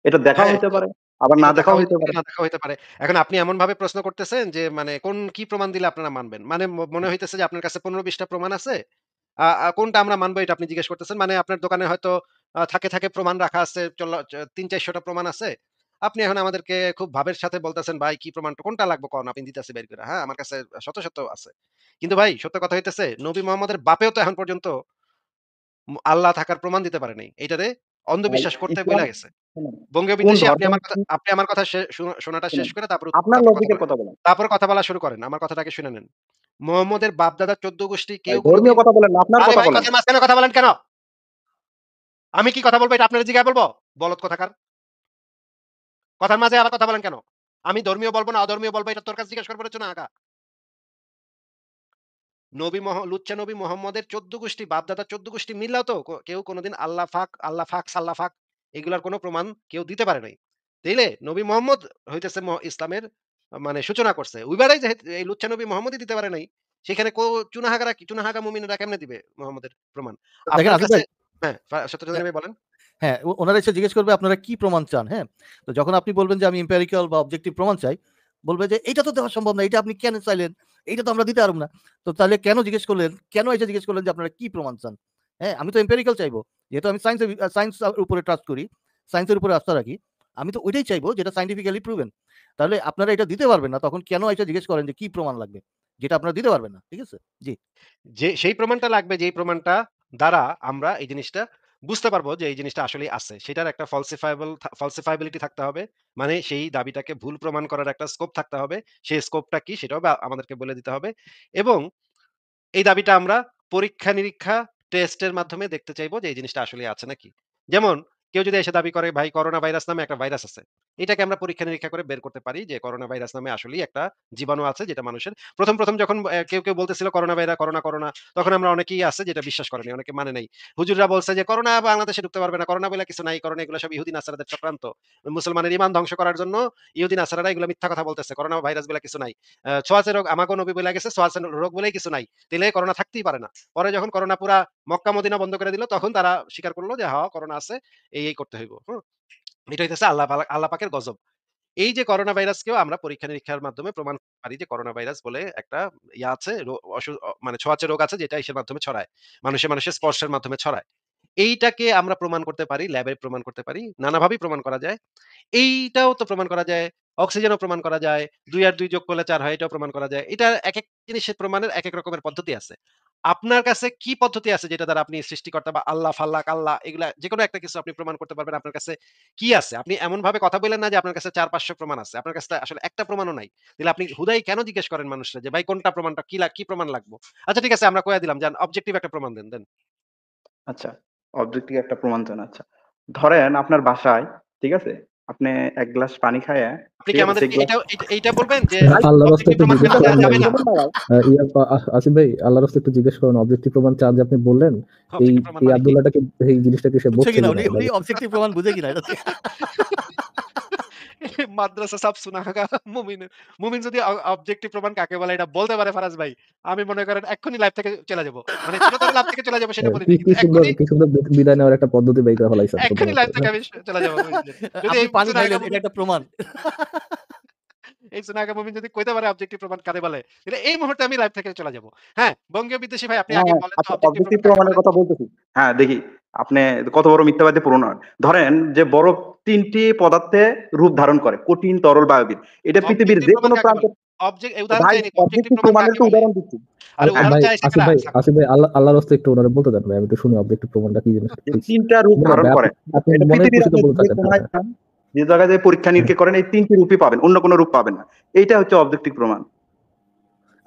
Speaker 2: এটা দেখাও
Speaker 1: হ্যাঁ,
Speaker 2: হইতে পারে, আবার না
Speaker 1: এটা দেখাও
Speaker 2: দেখাও
Speaker 1: হইতে
Speaker 2: হইতে
Speaker 1: পারে,
Speaker 2: পারে।
Speaker 1: না দেখাও হইতে পারে। এখন আপনি এমনভাবে প্রশ্ন করতেছেন যে মানে কি প্রমাণ দিলে আপনারা মানবেন? মানে মনে হইতেছে যে আপনার কাছে ১৫-২০ টা প্রমাণ আছে। আ আ কোনটা আমরা মানবো এটা আপনি জিজ্ঞেস করতেছেন। মানে আপনার দোকানে হয়তো থাকে প্রমাণ রাখা আছে ৩-৪০০ টা প্রমাণ আছে। আপনি এখন আমাদেরকে খুব ভাবের সাথে বলতেছেন, "ভাই কি প্রমাণটা কোনটা লাগবে কন আমি দিতেছি বের কইরা। হ্যাঁ, আমার কাছে শত আছে।" কিন্তু ভাই সত্য কথা হইতেছে নবী মোহাম্মদের বাপেও তো এখন পর্যন্ত আল্লাহ থাকার প্রমাণ দিতে পারে নাই। এইটারে
Speaker 2: আর
Speaker 1: অন্ধবিশ্বাস করতে
Speaker 2: ইসলাম,
Speaker 1: বইলা গেছে।
Speaker 2: শুনুন,
Speaker 1: বঙ্গীয়
Speaker 2: কোন
Speaker 1: বিদ্বেষী
Speaker 2: ধর্মের
Speaker 1: আপনি আমার কথা শোনাটা
Speaker 2: শুনুন,
Speaker 1: শেষ করে
Speaker 2: আপনার
Speaker 1: তারপর কথা
Speaker 2: লজিকের
Speaker 1: বলেন।
Speaker 2: কথা বলেন।
Speaker 1: তারপর কথা বলা শুরু করেন। আমার কথাটাকে শুনে নেন। মুহাম্মদের বাপ-দাদা ১৪ গোষ্ঠী
Speaker 2: ভাই
Speaker 1: কেউ
Speaker 2: ধর্মীয়
Speaker 1: কোনদিন
Speaker 2: কথা বলেন না, আপনার
Speaker 1: আরে
Speaker 2: কথা
Speaker 1: ভাই
Speaker 2: বলেন।
Speaker 1: কথার মাঝখানে কথা বলেন কেন? আমি কি কথা বলবো এটা আপনারে জিগায় বলবো? বলদ কোথাকার। কথার মাঝে আবার কথা বলেন কেন? আমি ধর্মীয় বলবো না অধর্মীয় বলবো এটা তোর কাছে জিজ্ঞেস করবার জন্য আগা। লুচ্চা নবী মোহাম্মদের ১৪ গোষ্ঠী বাপ-দাদা ১৪ গোষ্ঠী মিললেও তো কেউ কোনদিন আল্লাহ ফাক, সাল্লাহ ফাক এগুলার কোন প্রমাণ কেউ দিতে পারে নাই। তাইলে নবী মোহাম্মদ হইতেছে ইসলামের মানে সূচনা করছে। ওইবারেই যে এই লুচ্চা নবী মোহাম্মদই দিতে পারে নাই। সেখানে চুনাহাগা মুমিনেরা কেমনে দিবে মোহাম্মদের প্রমাণ?
Speaker 4: দেখেন
Speaker 1: আপনার
Speaker 4: আসিফ
Speaker 1: কাছে
Speaker 4: ভাই,
Speaker 1: হ্যাঁ, সত্যচন্দ্র ভাই বলেন।
Speaker 4: হ্যাঁ, ওনারা এসে জিজ্ঞেস করবে আপনারা কি প্রমাণ চান, হ্যাঁ? তো যখন আপনি বলবেন যে আমি এম্পিরিক্যাল বা অবজেক্টিভ প্রমাণ চাই, বলবে যে এইটা তো দেওয়া সম্ভব না। এইটা আপনি কেন চাইলেন? এইটা তো আমরা দিতে পারব না। তো তাহলে কেন জিজ্ঞেস করলেন? কেন এসে জিজ্ঞেস করলেন যে আপনারা কি প্রমাণ চান? হ্যাঁ, আমি তো এম্পিরিক্যাল চাইবো। যেহেতু আমি সায়েন্স এর উপরে ট্রাস্ট করি, সায়েন্সের উপরে আস্থা রাখি। আমি তো ওইটাই চাইবো যেটা সায়েন্টিফিক্যালি প্রুভেন। তাহলে আপনারা এটা দিতে পারবেন না। তখন কেন এসে জিজ্ঞেস করেন যে কি প্রমাণ লাগবে? যেটা আপনারা দিতে পারবেন না। ঠিক আছে? জি।
Speaker 1: সেই প্রমাণটা লাগবে যেই প্রমাণটা দ্বারা আমরা এই জিনিসটা বুঝতে পারবো যে এই জিনিসটা আসলেই আছে। সেটার একটা falsifiability থাকতে হবে। মানে সেই দাবিটাকে ভুল প্রমাণ করার একটা স্কোপ থাকতে হবে। সেই স্কোপটা কি সেটাও আমাদেরকে বলে দিতে হবে। এবং এই দাবিটা আমরা পরীক্ষা-নিরীক্ষা টেস্টের মাধ্যমে দেখতে চাইবো যে এই জিনিসটা আসলেই আছে নাকি। যেমন কেউ যদি এসে দাবি করে ভাই করোনা ভাইরাস নামে একটা ভাইরাস আছে। এটাকে আমরা পরীক্ষা-নিরীক্ষা করে বের করতে পারি যে করোনা ভাইরাস নামে আসলেই একটা জীবাণু আছে যেটা মানুষের ১ম যখন কেউ বলতেছিল করোনা তখন আমরা অনেকেই আছে যেটা বিশ্বাস করেনি, অনেকে মানে নাই। হুজুররা বলছে যে করোনা বাংলাদেশে ঢুকতে পারবে না। করোনা বইলা কিছু নাই। করোনা এগুলো সব ইহুদি নাসারাদের চক্রান্ত। মুসলমানের ঈমান ধ্বংস করার জন্য ইহুদি নাসারারা এগুলো মিথ্যা কথা বলতেছে। করোনা ভাইরাস বইলা কিছু নাই। ছোঁয়াচে রোগ আমাগো নবী বইলা গেছে ছোঁয়াচে রোগ বলেই কিছু নাই। তাইলে করোনা থাকতেই পারে না। পরে যখন করোনা পুরা মক্কা মদিনা বন্ধ করে দিল তখন তারা স্বীকার করল যে হ্যাঁ করোনা আছে এই করতে হইব। হুম? এটা হইতেছে আল্লাহ পাকের গজব। এই যে করোনা ভাইরাসকেও আমরা পরীক্ষা-নিরীক্ষার মাধ্যমে প্রমাণ করতে পারি যে করোনা ভাইরাস বলে একটা ইয়া আছে মানে ছোঁয়াচে রোগ আছে যেটা ইসের মাধ্যমে ছড়ায়। মানুষের স্পর্শের মাধ্যমে ছড়ায়। এইটাকে আমরা প্রমাণ করতে পারি, ল্যাবে প্রমাণ করতে পারি। নানাভাবেই প্রমাণ করা যায়। এইটাও তো প্রমাণ করা যায়। অক্সিজেনও প্রমাণ করা যায়। ২ আর ২ যোগ করলে ৪ হয় এটাও প্রমাণ করা যায়। এটা একেক জিনিসের প্রমাণের একেক রকমের পদ্ধতি আছে। আপনার কাছে কি পদ্ধতি আছে যেটা দ্বারা আপনি সৃষ্টিকর্তা বা আল্লাহ, ফাল্লাহ, কাল্লাহ এগুলা যেকোনো একটা কিছু আপনি প্রমাণ করতে পারবেন আপনার কাছে কি আছে? আপনি এমনভাবে কথা বললেন না যে আপনার কাছে ৪-৫০০ প্রমাণ আছে। আপনার কাছে আসলে একটা প্রমাণও নাই। তাহলে আপনি হুদাই কেন জিজ্ঞেস করেন মানুষরে যে ভাই কোনটা প্রমাণটা কি প্রমাণ লাগবো? আচ্ছা ঠিক আছে আমরা কইয়া দিলাম যে অবজেক্টিভ একটা প্রমাণ দেন।
Speaker 2: আচ্ছা, অবজেক্টিভ একটা প্রমাণ চান। আচ্ছা। ধরেন আপনার বাসায়, ঠিক আছে? আপনি ১ গ্লাস পানি খাইয়া,
Speaker 1: আপনি
Speaker 2: ঠিক
Speaker 1: কি
Speaker 2: আছে? সেই
Speaker 1: আমাদেরকে
Speaker 2: গ্লাস
Speaker 1: এইটা বলবেন যে
Speaker 2: ভাই
Speaker 3: আল্লাহর রাস্তায়
Speaker 1: অবজেক্টিভ
Speaker 3: একটু
Speaker 1: প্রমাণ
Speaker 3: জিজ্ঞেস
Speaker 1: কেন
Speaker 2: আপনি
Speaker 3: করেন
Speaker 1: দেয়া
Speaker 3: ভাই।
Speaker 1: যাবে না?
Speaker 2: বলবেন না ভাই।
Speaker 3: আসিফ ভাই, আল্লাহর রাস্তায় একটু জিজ্ঞেস করেন অবজেক্টিভ প্রমাণ চান যে আপনি বললেন, এই
Speaker 1: অবজেক্টিভ প্রমাণ
Speaker 3: এই
Speaker 1: মানে কি?
Speaker 3: আব্দুল্লাহটাকে এই জিনিসটাকে সে
Speaker 4: বুঝছে
Speaker 3: বকছে
Speaker 4: কিনা?
Speaker 3: কিনা?
Speaker 4: উনি অবজেক্টিভ প্রমাণ বুঝে কিনা? এটা হচ্ছে
Speaker 1: মাদ্রাসা সাব সুনাহাগা মুমিন যদি অবজেক্টিভ প্রমাণ কাকে বলে এটা বলতে পারে ফারাজ ভাই, আমি মনে করেন এক্ষুনি লাইভ থেকে চলে যাব। মানে চিরতরে লাইভ থেকে চলে যাব সেটা বলি নাই। কিন্তু
Speaker 3: কি সুন্দর বিদায় নেওয়ার একটা পদ্ধতি বের করে ফেলাইছেন
Speaker 1: এক্ষুনি লাইভ
Speaker 3: প্রথমত।
Speaker 1: থেকে আমি চলে যাব। যদি
Speaker 4: আপনি
Speaker 1: এই
Speaker 4: পানি
Speaker 1: সুনাহাগা
Speaker 4: খাইলেন এটা
Speaker 1: মুমিন
Speaker 4: একটা প্রমাণ।
Speaker 1: এই সুনাহাগা মুমিন যদি কইতে পারে অবজেক্টিভ প্রমাণ কারে বলে, তাহলে এই মুহূর্তে আমি লাইভ থেকে চলে যাব। হ্যাঁ, বঙ্গীয় বিদ্বেষী ভাই আপনি
Speaker 2: হ্যাঁ,
Speaker 1: আগে
Speaker 2: হ্যাঁ।
Speaker 1: বলেন তো
Speaker 2: আচ্ছা,
Speaker 1: অবজেক্টিভ
Speaker 2: অবজেক্টিভ
Speaker 1: প্রমাণ কাকে
Speaker 2: প্রমাণের
Speaker 1: বলে?
Speaker 2: কথা বলতেছি। হ্যাঁ, দেখি আপনি কত বড় মিথ্যাবাদী প্রমাণ। ধরেন যে বরফ ৩ টি পদার্থে রূপ ধারণ করে। কঠিন, তরল, বায়বীয়। এটা পৃথিবীর
Speaker 1: অবজেক্টিভ প্রমাণ
Speaker 2: যেকোনো
Speaker 1: কাকে বলে?
Speaker 2: প্রান্তে।
Speaker 1: উদাহরণ
Speaker 2: ভাই
Speaker 1: চাইনি তো। অবজেক্টিভ
Speaker 2: অবজেক্টিভ
Speaker 1: প্রমাণ
Speaker 2: প্রমাণের
Speaker 1: কাকে
Speaker 2: তো
Speaker 1: বলে?
Speaker 2: উদাহরণ দিচ্ছি।
Speaker 1: আরে
Speaker 2: হ্যাঁ,
Speaker 1: উদাহরণ
Speaker 3: ভাই
Speaker 1: চাইছে
Speaker 3: আসিফ
Speaker 1: কারা?
Speaker 3: ভাই, আল্লাহর রাস্তায় একটু ওনারে বলতে দেন ভাই, আমি একটু শুনি অবজেক্টিভ প্রমাণটা কি জিনিস
Speaker 2: যে
Speaker 3: প্লিজ।
Speaker 2: ৩ টা রূপ
Speaker 3: বলেন
Speaker 2: ধারণ
Speaker 3: ভাই,
Speaker 2: করে।
Speaker 3: আপনি
Speaker 2: এটা
Speaker 3: মনের
Speaker 2: পৃথিবীর
Speaker 3: খুশিতে
Speaker 2: আপনি
Speaker 3: বলতে
Speaker 2: যে
Speaker 3: থাকেন।
Speaker 2: কোনায় যান, যে জায়গায় যে পরীক্ষা-নিরীক্ষা করেন এই ৩ টি রূপই পাবেন। অন্য কোনো রূপ পাবেন না। এইটা হচ্ছে অবজেক্টিভ প্রমাণ।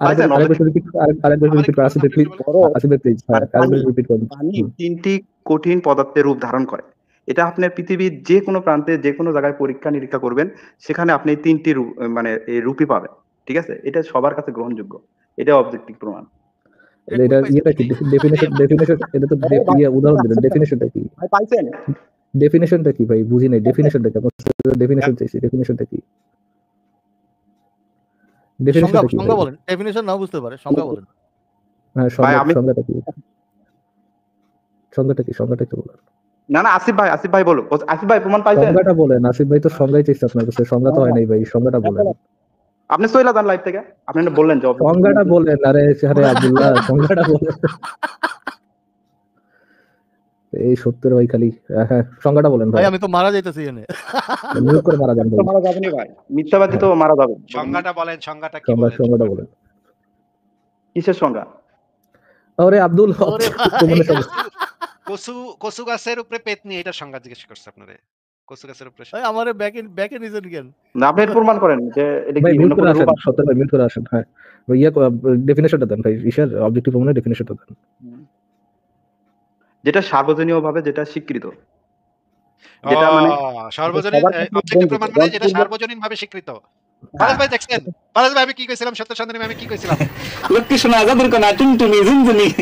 Speaker 2: পাইছেন
Speaker 3: আরেকবার
Speaker 2: অবজেক্টিভ
Speaker 3: রিপিট, আরেকবার
Speaker 1: আবার
Speaker 3: রিপিট
Speaker 1: একটু
Speaker 3: করেন
Speaker 1: বলেন তো,
Speaker 3: আসিফ ভাই
Speaker 1: আপনি
Speaker 3: প্লিজ।
Speaker 1: একটু বলেন।
Speaker 2: বরফ
Speaker 3: আসিফ ভাই প্লিজ,
Speaker 2: আর
Speaker 3: আরেকবার
Speaker 2: পানি,
Speaker 3: রিপিট করেন।
Speaker 2: পানি
Speaker 3: হুম।
Speaker 2: ৩ টি কঠিন পদার্থের রূপ ধারণ করে। এটা আপনার পৃথিবীর যেকোনো প্রান্তে যেকোনো জায়গায় পরীক্ষা-নিরীক্ষা করবেন, সেখানে আপনি ৩ টি মানে এই রূপই পাবেন। ঠিক আছে? এটা সবার কাছে গ্রহণযোগ্য। এটা অবজেক্টিভ প্রমাণ।
Speaker 1: এটা কই
Speaker 3: এটা
Speaker 1: পাইছেন
Speaker 3: ইয়েটা কি?
Speaker 1: ভাই?
Speaker 3: ডেফিনেশন এটা তো
Speaker 2: আরে ভাই,
Speaker 3: উদাহরণ দিলেন।
Speaker 2: পাইছেন না?
Speaker 3: ডেফিনেশনটা কি?
Speaker 2: ভাই পাইছেন?
Speaker 3: ডেফিনেশনটা কি ভাই? বুঝি নাই।
Speaker 2: পাইছেন?
Speaker 3: ডেফিনেশনটা কি? আপনার ডেফিনেশন চাইছি। ডেফিনেশনটা কি? ডেফিনিশনটা কি
Speaker 4: সংজ্ঞা
Speaker 3: ভাই?
Speaker 4: বলেন, ডেফিনিশন নাও বুঝতে পারে, সংজ্ঞা বলেন।
Speaker 3: হ্যাঁ,
Speaker 2: ভাই আমি
Speaker 3: সংজ্ঞাটা কি? সংজ্ঞাটা কি বলেন?
Speaker 2: না আসিফ ভাই বলো। আসিফ ভাই প্রমাণ পাইছেন?
Speaker 3: সংজ্ঞাটা বলেন। আসিফ ভাই তো সংজ্ঞাই চাইছে আপনার কাছে। সংজ্ঞা তো হয় নাই ভাই। সংজ্ঞাটা বলেন।
Speaker 2: আপনি চইলা যান লাইভ থেকে। আপনি না বললেন যে
Speaker 3: সংজ্ঞাটা বলেন। আরে আব্দুল্লাহ সংজ্ঞাটা বলেন। এই সত্যের ভাই খালি হ্যাঁ, সংজ্ঞাটা বলেন
Speaker 4: ভাই
Speaker 3: ভাই।
Speaker 4: আমি তো মারা যাইতেছি এনে।
Speaker 3: মিউট করে মারা যান ভাই।
Speaker 2: মারা যাবে না ভাই। মিথ্যাবাদী তো মারা যাবে।
Speaker 1: সংজ্ঞাটা বলেন, সংজ্ঞাটা কি বলেন?
Speaker 3: সংজ্ঞাটা বলেন।
Speaker 2: কিসের সংজ্ঞা?
Speaker 3: আরে আব্দুল হক
Speaker 4: ওরে
Speaker 3: প্রমাণের
Speaker 4: ভাই।
Speaker 3: সংজ্ঞা।
Speaker 1: কচু গাছের উপরে পেতনি, এটার সংজ্ঞা জিজ্ঞেস করছে আপনারে। কচু গাছের উপরে
Speaker 4: ভাই আমারে ব্যাকে নিছেন কেন?
Speaker 2: না আপনি এটা প্রমাণ করেন যে এটা
Speaker 3: ভাই
Speaker 2: কি
Speaker 3: মিউট
Speaker 2: অন্য
Speaker 3: করে
Speaker 2: কোনো
Speaker 3: আসেন।
Speaker 2: রূপ আছে?
Speaker 3: সত্যের ভাই মিউট করে আসেন। হ্যাঁ, ডেফিনিশনটা দেন ভাই। অবজেক্টিভ প্রমাণের ডেফিনিশনটা দেন।
Speaker 2: যেটা সার্বজনীয়ভাবে যেটা স্বীকৃত। যেটা মানে
Speaker 1: সার্বজনীন
Speaker 2: সবার কাছে
Speaker 1: অবজেক্টিভ
Speaker 2: বন্দিত।
Speaker 1: প্রমাণ মানে যেটা
Speaker 2: বন্দিত-
Speaker 1: সার্বজনীনভাবে স্বীকৃত।
Speaker 2: হ্যাঁ।
Speaker 1: ফারাজ ভাই দেখছেন? ফারাজ ভাই আমি কি কইছিলাম? সত্য সন্ধানী আমি কি কইছিলাম?
Speaker 6: লক্ষ্মী সোনা আজাদের কোনা টুনটুনি ঝুনঝুনি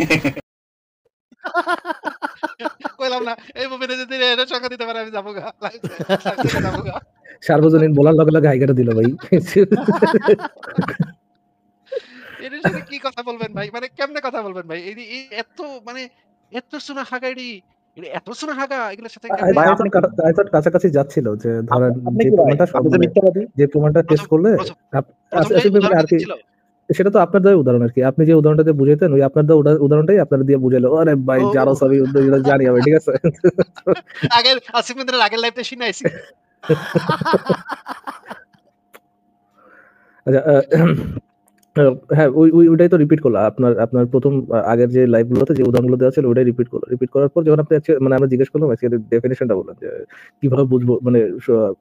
Speaker 1: কইলাম না এই মুভিতে যদি এটা সংজ্ঞা দিতে পারে আমি যাবো গা। লাইভ থেকে যাবো গা।
Speaker 3: সার্বজনীন বলার লগে লগে হাইগাটা দিল ভাই।
Speaker 1: এটার সাথে কি কথা বলবেন ভাই? মানে কেমনে কথা বলবেন ভাই? এই এত মানে এত সুনা হাগাড়ি, এত সুনা হাগা এগুলোর সাথে কেমনে?
Speaker 2: ভাই,
Speaker 3: I thought কাছাকাছি যাচ্ছিল যে ধরেন
Speaker 2: আপনি
Speaker 3: যে
Speaker 2: কি ভাই?
Speaker 3: প্রমাণটা
Speaker 2: আপনি যে মিথ্যাবাদী।
Speaker 3: যে প্রমাণটা টেস্ট করলে
Speaker 1: প্রথম যে
Speaker 3: আসিফ ভাই
Speaker 1: উদাহরণটা
Speaker 3: আর কি
Speaker 1: ছিল,
Speaker 3: সেটা তো আপনার দেওয়া উদাহরণ আর কি। আপনি যে উদাহরণটাতে বুঝাইতেন ওই আপনার দেওয়া উদাহরণটাই আপনার দিয়ে বুঝাইলো। আরে ভাই
Speaker 1: ও,
Speaker 3: যারা সবই জানি আমি, ঠিক আছে।
Speaker 1: আগের আসিফ মন্দিরের আগের লাইভটা শুনে আইছি।
Speaker 3: আচ্ছা হ্যাঁ ওইটাই তো রিপিট করলো। আপনার প্রথম আগের যে লাইভ গুলোতে যে উদাহরণগুলো দেওয়া ছিল ওটাই রিপিট করার পর যখন আপনি মানে আমরা জিজ্ঞেস করলাম ডেফিনেশনটা বলেন যে কিভাবে বুঝবো, মানে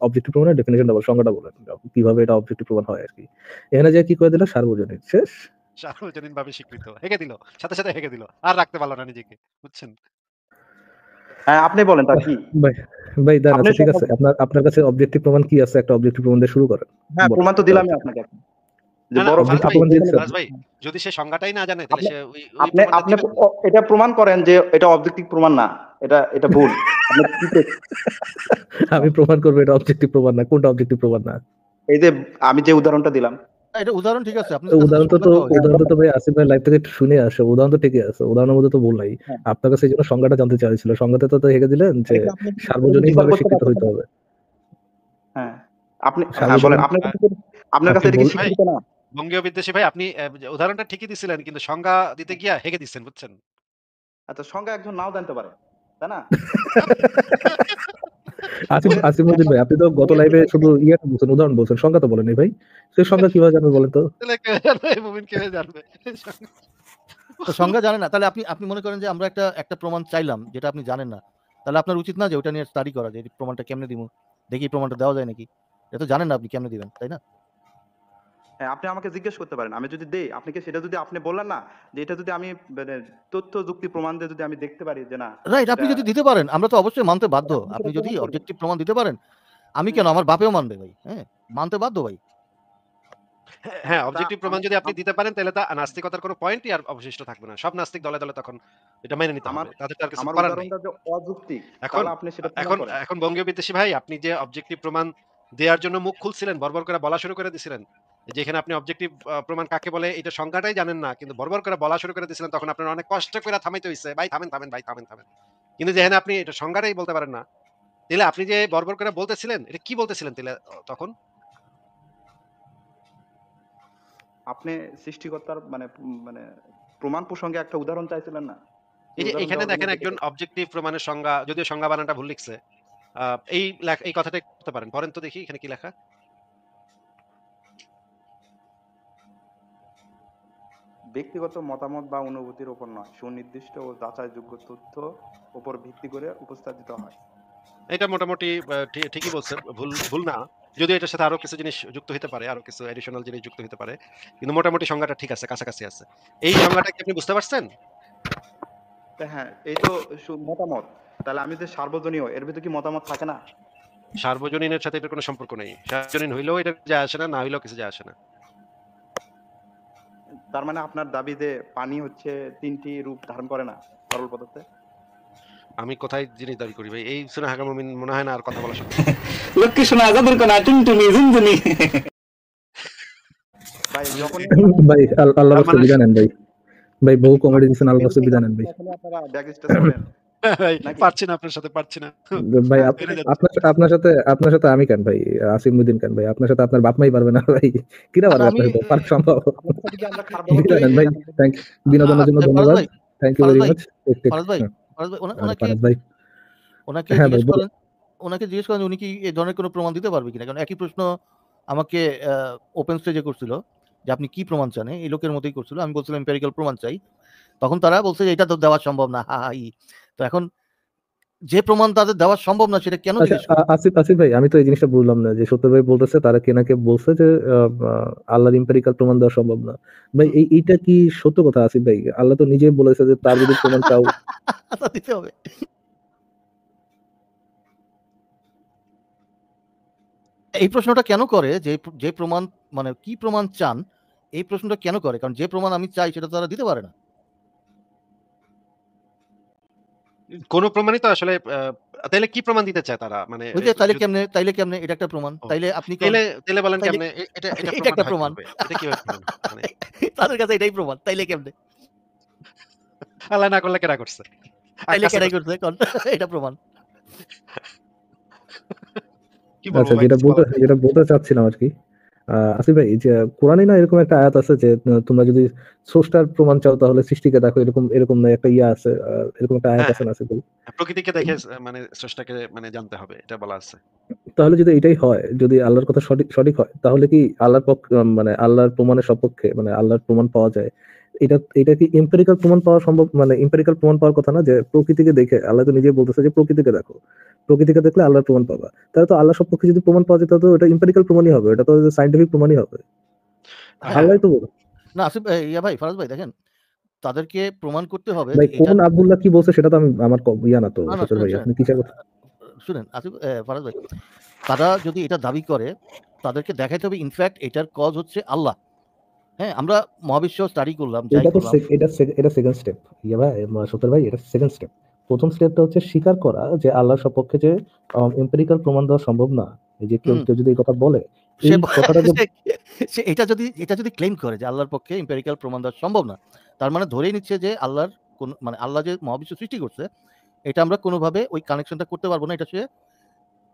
Speaker 3: অবজেক্টিভ প্রমাণের ডেফিনেশনটা বলেন, সংজ্ঞাটা বলেন কিভাবে এটা অবজেক্টিভ প্রমাণ হয় আর কি। এখানে যে কি করে দিল সার্বজনীন শেষ।
Speaker 1: সার্বজনীনভাবে স্বীকৃত। হেগে দিল। সাথে সাথে হেগে দিল। আর রাখতে পারলো না নিজেকে। বুঝছেন?
Speaker 2: হ্যাঁ আপনি বলেন তা কি?
Speaker 3: ভাই দেন।
Speaker 2: আপনি
Speaker 3: আচ্ছা ঠিক আছে, আপনার কাছে অবজেক্টিভ প্রমাণ কি আছে? একটা অবজেক্টিভ প্রমাণ দিয়ে শুরু করেন।
Speaker 2: হ্যাঁ
Speaker 3: বলেন।
Speaker 2: প্রমাণ তো দিলামই আপনাকে। যে
Speaker 1: না, না,
Speaker 2: বড়
Speaker 1: ফারাজ ভাই,
Speaker 3: প্রমাণ দিয়েছেন।
Speaker 1: ফারাজ ভাই, যদি সে সংজ্ঞাটাই না জানে তাহলে
Speaker 2: আপনি-
Speaker 1: সে ওই
Speaker 2: আপনি
Speaker 1: প্রমাণটা
Speaker 2: আপনি
Speaker 1: দিবেন?
Speaker 2: এটা প্রমাণ করেন যে এটা অবজেক্টিভ প্রমাণ না। এটা ভুল। আপনি কি করছেন?
Speaker 3: আমি প্রমাণ করবো এটা অবজেক্টিভ প্রমাণ না। কোনটা অবজেক্টিভ প্রমাণ না?
Speaker 2: এই যে আমি যে উদাহরণটা দিলাম।
Speaker 4: এটা উদাহরণ ঠিক আছে, আপনি
Speaker 3: উদাহরণ তো ভাই আসিফ ভাই লাইভ থেকে শুনে আসে। উদাহরণ তো ঠিকই আছে, উদাহরণের মধ্যে তো ভুল নাই।
Speaker 2: হ্যাঁ।
Speaker 3: আপনার কাছে এই জন্য সংজ্ঞাটা জানতে চাইছিল। সংজ্ঞাতে তো হেগে দিলেন যে
Speaker 2: আপনি
Speaker 3: সার্বজনীন ভাবে
Speaker 2: করতে
Speaker 3: স্বীকৃত
Speaker 2: পারছেন
Speaker 3: হইতে
Speaker 2: না?
Speaker 3: হবে।
Speaker 2: হ্যাঁ। আপনি হ্যাঁ
Speaker 3: সার্বজনীন-
Speaker 2: বলেন আপনার কাছে এটা কি
Speaker 3: আপনি
Speaker 2: স্বীকৃত না?
Speaker 1: বঙ্গীয় বিদ্বেষী ভাই, আপনি উদাহরণটা ঠিকই দিছিলেন কিন্তু সংজ্ঞা দিতে গিয়া হেগে দিচ্ছেন। বুঝছেন?
Speaker 2: আচ্ছা সংজ্ঞা একজন নাও জানতে পারে। তাই না?
Speaker 3: আসিফুদ্দিন ভাই, আপনি তো গত লাইভে শুধু বলছেন, উদাহরণ বলছেন, সংজ্ঞা তো বলেন ভাই। সেই সংজ্ঞা কিভাবে জানবেন বলেন তো?
Speaker 1: তাহলে কে জানবে? মুমিন কে জানবে?
Speaker 4: তো সংজ্ঞা জানেন না, তাহলে আপনি মনে করেন যে আমরা একটা প্রমাণ চাইলাম যেটা আপনি জানেন না, তাহলে আপনার উচিত না যে ওটা নিয়ে স্টাডি করা, যে এই প্রমাণটা কেমনে দিব, দেখি এই প্রমাণটা দেওয়া যায় নাকি। এটা তো জানেন না আপনি কেমনে দিবেন, তাই না?
Speaker 2: হ্যাঁ আপনি আমাকে জিজ্ঞেস করতে পারেন। আমি যদি দেই আপনাকে সেটা যদি আপনি বললেন না যে এটা যদি আমি মানে তথ্য যুক্তি প্রমাণ দিয়ে যদি আমি দেখতে পারি যে না
Speaker 4: রাইট, আপনি
Speaker 2: এটা-
Speaker 4: যদি দিতে পারেন আমরা তো অবশ্যই মানতে বাধ্য।
Speaker 2: আপনি
Speaker 4: আপনি
Speaker 2: সেটা
Speaker 4: যদি
Speaker 2: প্রমাণ করবেন।
Speaker 4: অবজেক্টিভ প্রমাণ দিতে পারেন, আমি কেন, আমার বাপেও মানবে ভাই। হ্যাঁ, মানতে বাধ্য ভাই।
Speaker 1: হ্যাঁ, অবজেক্টিভ প্রমাণ যদি আপনি দিতে পারেন তাহলে তা নাস্তিকতার কোনো পয়েন্টই আর অবশিষ্ট থাকবে না। সব নাস্তিক দলে দলে তখন এটা মেনে নিতে হবে। তাদের তো আর কিছু
Speaker 2: আমার
Speaker 1: করার নেই।
Speaker 2: উদাহরণটা যে অযৌক্তিক
Speaker 1: এখন
Speaker 2: তাহলে আপনি সেটা প্রমাণ
Speaker 1: এখন
Speaker 2: করেন।
Speaker 1: এখন বঙ্গীয় বিদ্বেষী ভাই, আপনি যে অবজেক্টিভ প্রমাণ দেওয়ার জন্য মুখ খুলছিলেন, বর্বর করে বলা শুরু করে দিছিলেন, যেখানে আপনি অবজেক্টিভ প্রমাণ কাকে বলে এটা সংজ্ঞাটাই জানেন না, কিন্তু বর্বর করে বলা শুরু করে দিছিলেন, তখন আপনার অনেক কষ্ট করে থামাইতে হইছে, ভাই থামেন থামেন ভাই থামেন থামেন। কিন্তু যেখানে আপনি এটা সংজ্ঞাটাই বলতে পারেন না, তাহলে আপনি যে বর্বর করে বলতেছিলেন এটা কি বলতেছিলেন তাহলে তখন?
Speaker 2: আপনি সৃষ্টিকর্তার মানে মানে প্রমাণ প্রসঙ্গে একটা উদাহরণ চাইছিলেন না?
Speaker 1: এই যে
Speaker 2: উদাহরণ
Speaker 1: এখানে
Speaker 2: দেওয়ার
Speaker 1: দেখেন
Speaker 2: জন্য
Speaker 1: একজন অবজেক্টিভ প্রমাণের সংজ্ঞা, যদিও সংজ্ঞা বানানটা ভুল লিখছে, এই কথাটা করতে পারেন, পড়েন তো দেখি এখানে কি লেখা।
Speaker 2: ব্যক্তিগত মতামত বা অনুভূতির উপর নয়, সুনির্দিষ্ট ও যাচাইযোগ্য তথ্য উপর ভিত্তি করে উপস্থাপিত হয়।
Speaker 1: এটা মোটামুটি ঠিকই বলছে, ভুল না। যদিও এটার সাথে আরো কিছু জিনিস যুক্ত হতে পারে, আরো কিছু এডিশনাল জিনিস যুক্ত হতে পারে, কিন্তু মোটামুটি সংজ্ঞাটা ঠিক আছে, কাছাকাছি আছে। এই সংজ্ঞাটা কি আপনি বুঝতে পারছেন?
Speaker 2: তা হ্যাঁ এই তো মতামত, তাহলে আমি যে সার্বজনীয় এর ভিতরে কি মতামত থাকে না?
Speaker 1: সার্বজনীনের সাথে এটার কোনো সম্পর্ক নেই। সার্বজনীন হইলেও এটা যায় আসে না, না হইলেও কিছু যায় আসে না।
Speaker 2: তার মানে আপনার দাবি যে পানি হচ্ছে তিনটি রূপ ধারণ করে না তরল পদার্থে?
Speaker 1: আমি কোথায় জিনিস দাবি করি ভাই? এই শুনে হাগা মুমিন মনে হয় না আর কথা বলা সম্ভব।
Speaker 6: লক্ষ্মী সোনা আজাদের কোনা টুনটুনি ঝুনঝুনি
Speaker 2: ভাই যখনই
Speaker 3: ভাই আল্লাহর
Speaker 1: তার
Speaker 3: রাস্তায়
Speaker 1: মানে
Speaker 3: বিদায় নেন ভাই। ভাই বহু কমেডি দিচ্ছেন, আল্লাহর রাস্তায় বিদায় নেন ভাই।
Speaker 2: আসলে আপনারা ব্যাক স্টেজ করেন
Speaker 1: ভাই
Speaker 2: নাকি?
Speaker 1: পারছি না, আপনার সাথে পারছি না।
Speaker 3: ভাই
Speaker 2: হ্যাঁ,
Speaker 1: হেরে
Speaker 2: সেটাই
Speaker 1: যাচ্ছি।
Speaker 3: আপনার সাথে আমি কেন ভাই? আসিমউদ্দিন কেন ভাই? আপনার সাথে আপনার বাপ মাই পারবে না ভাই? কিরা পারবে
Speaker 4: আমি
Speaker 3: আপনার সাথে? পারা সম্ভব?
Speaker 2: আপনাদের সাথে কি আমরা খারাপ
Speaker 4: একটু
Speaker 2: ব্যবহার
Speaker 3: বিদায়
Speaker 2: করি
Speaker 3: নেন
Speaker 2: ভাই?
Speaker 3: ভাই। থ্যাংক বিনোদনের জন্য
Speaker 4: ফারাজ
Speaker 3: ধন্যবাদ।
Speaker 4: ভাই,
Speaker 3: থ্যাংক ইউ
Speaker 4: ফারাজ
Speaker 3: ভেরি
Speaker 4: ভাই,
Speaker 3: মাচ।
Speaker 4: ফারাজ ভাই,
Speaker 3: হ্যাঁ,
Speaker 4: ফারাজ ভাই,
Speaker 3: আরে ফারাজ ভাই।
Speaker 4: ওনাকে
Speaker 3: হ্যাঁ ভাই
Speaker 4: জিজ্ঞেস করেন, ওনাকে জিজ্ঞেস করেন উনি কি এই ধরনের কোনো প্রমাণ দিতে পারবে কিনা? কারণ একই প্রশ্ন আমাকে ওপেন স্টেজে করছিল যে আপনি কি প্রমাণ চান? এই লোকের মতোই করছিল। আমি বলছিলাম এম্পিরিক্যাল প্রমাণ চাই। তখন তারা বলছে যে এটা তো দেওয়া সম্ভব না। হা, হা, ই। তো এখন যে প্রমাণ তাদের দেওয়া সম্ভব না সেটা কেন
Speaker 3: আচ্ছা,
Speaker 4: জিজ্ঞেস করবে?
Speaker 3: আসিফ ভাই, আমি তো এই জিনিসটা বুঝলাম না যে সত্য ভাই বলতেছে তারা কেনাকে বলছে যে আল্লাহর ইম্পেরিক্যাল প্রমাণ দেওয়া সম্ভব না। ভাই
Speaker 4: হুম।
Speaker 3: এইটা কি সত্য কথা আসিফ ভাই? আল্লাহ তো নিজেই বলেছে যে তার যদি প্রমাণ চাও।
Speaker 4: আচ্ছা, দিতে হবে। এই প্রশ্নটা কেন করে যে প্রমাণ মানে কি প্রমাণ চান? এই প্রশ্নটা কেন করে? কারণ যে প্রমাণ আমি চাই সেটা তারা দিতে পারে না।
Speaker 1: কোন প্রমাণই তো আসলে তাইলে কি প্রমাণ দিতে চায় তারা? মানে
Speaker 4: ওই যে তাইলে
Speaker 1: যদি
Speaker 4: তাইলে কেমনে এটা একটা প্রমাণ।
Speaker 1: ও
Speaker 4: তাইলে আপনি কোন
Speaker 1: তাইলে তাইলে বলেন
Speaker 4: তাইলে
Speaker 1: কেমনে? এটা
Speaker 4: এটা
Speaker 1: প্রমাণ
Speaker 4: একটা
Speaker 1: হয়
Speaker 4: প্রমাণ।
Speaker 1: কিভাবে? এটা কিভাবে প্রমাণ হয়? মানে
Speaker 4: তাদের কাছে এটাই প্রমাণ। তাইলে কেমনে?
Speaker 1: আল্লাহ না করলে কেডা করছে?
Speaker 4: তাইলে
Speaker 1: আকাশে
Speaker 4: কেডাই
Speaker 1: করছে।
Speaker 4: করছে? কোন এটা প্রমাণ।
Speaker 1: কি বলবো
Speaker 3: আচ্ছা,
Speaker 1: ভাই কিছু বলার নেই।
Speaker 3: যেটা বলতে চাচ্ছিলাম আরকি। আসিফ ভাই, যে কোরআনে না এরকম একটা আয়াত আছে যে তোমরা যদি স্রষ্টার প্রমাণ চাও তাহলে সৃষ্টিকে দেখো, এরকম না একটা ইয়া আছে, এরকম একটা আয়াত
Speaker 1: হ্যাঁ,
Speaker 3: আছে
Speaker 1: হ্যাঁ।
Speaker 3: না আসিফ ভাই?
Speaker 1: প্রকৃতিকে দেখে মানে স্রষ্টাকে মানে জানতে হবে। এটা বলা আছে।
Speaker 3: তাহলে যদি এটাই হয়, যদি আল্লাহর কথা সঠিক হয়, তাহলে কি আল্লাহর মানে আল্লাহর প্রমাণের সপক্ষে, মানে আল্লাহর প্রমাণ পাওয়া যায়? এটা কি এম্পিরিক্যাল প্রমাণ পাওয়া সম্ভব? মানে এম্পিরিক্যাল প্রমাণ পাওয়ার কথা না যে প্রকৃতিকে দেখে, আল্লাহ তো নিজেই বলতেছে যে প্রকৃতিকে দেখো, প্রকৃতিকে দেখলে আল্লাহর প্রমাণ পাবা। তাহলে তো আল্লাহ সপক্ষে যদি প্রমাণ পাওয়া যেত, তো এটা এম্পিরিক্যাল প্রমাণই হবে, এটা তো সাইন্টিফিক প্রমাণই হবে।
Speaker 1: হ্যাঁ,
Speaker 3: আল্লাহ তো বলে।
Speaker 4: না আসিফ ইয়া ভাই, ফারাজ ভাই দেখেন, তাদেরকে প্রমাণ করতে হবে
Speaker 3: ভাই
Speaker 4: যে এটা
Speaker 3: কোন আব্দুল্লাহ কি বলছে সেটা তো আমি আমার ইয়া না তো
Speaker 4: না,
Speaker 3: সচল ভাই, আপনি কিসের কথা?
Speaker 4: শুনেন আসিফ ফারাজ ভাই, তারা যদি এটা দাবি করে তাদেরকে দেখাইতে হবে ইনফ্যাক্ট এটার কজ হচ্ছে আল্লাহ। হ্যাঁ? আমরা মহাবিশ্ব স্টাডি করলাম, যাই
Speaker 3: এটা তো
Speaker 4: করলাম।
Speaker 3: এটা সেকেন্ড স্টেপ। ইয়া ভাই, সত্তর ভাই, এটা সেকেন্ড স্টেপ। প্রথম স্টেপটা হচ্ছে স্বীকার করা যে আল্লাহর সপক্ষে যে এম্পিরিক্যাল প্রমাণ দেওয়া সম্ভব না। এই যে কেউ
Speaker 4: হুম।
Speaker 3: কেউ যদি এই কথা বলে,
Speaker 4: সে
Speaker 3: এই কথাটা যে
Speaker 4: সে সে এটা যদি ক্লেইম করে যে আল্লাহর পক্ষে এম্পিরিক্যাল প্রমাণ দেওয়া সম্ভব না, তার মানে ধরেই নিচ্ছে যে আল্লাহর কোন মানে আল্লাহ যে মহাবিশ্ব সৃষ্টি করছে, এটা আমরা কোনোভাবে ওই কানেকশনটা করতে পারব না। এটা সে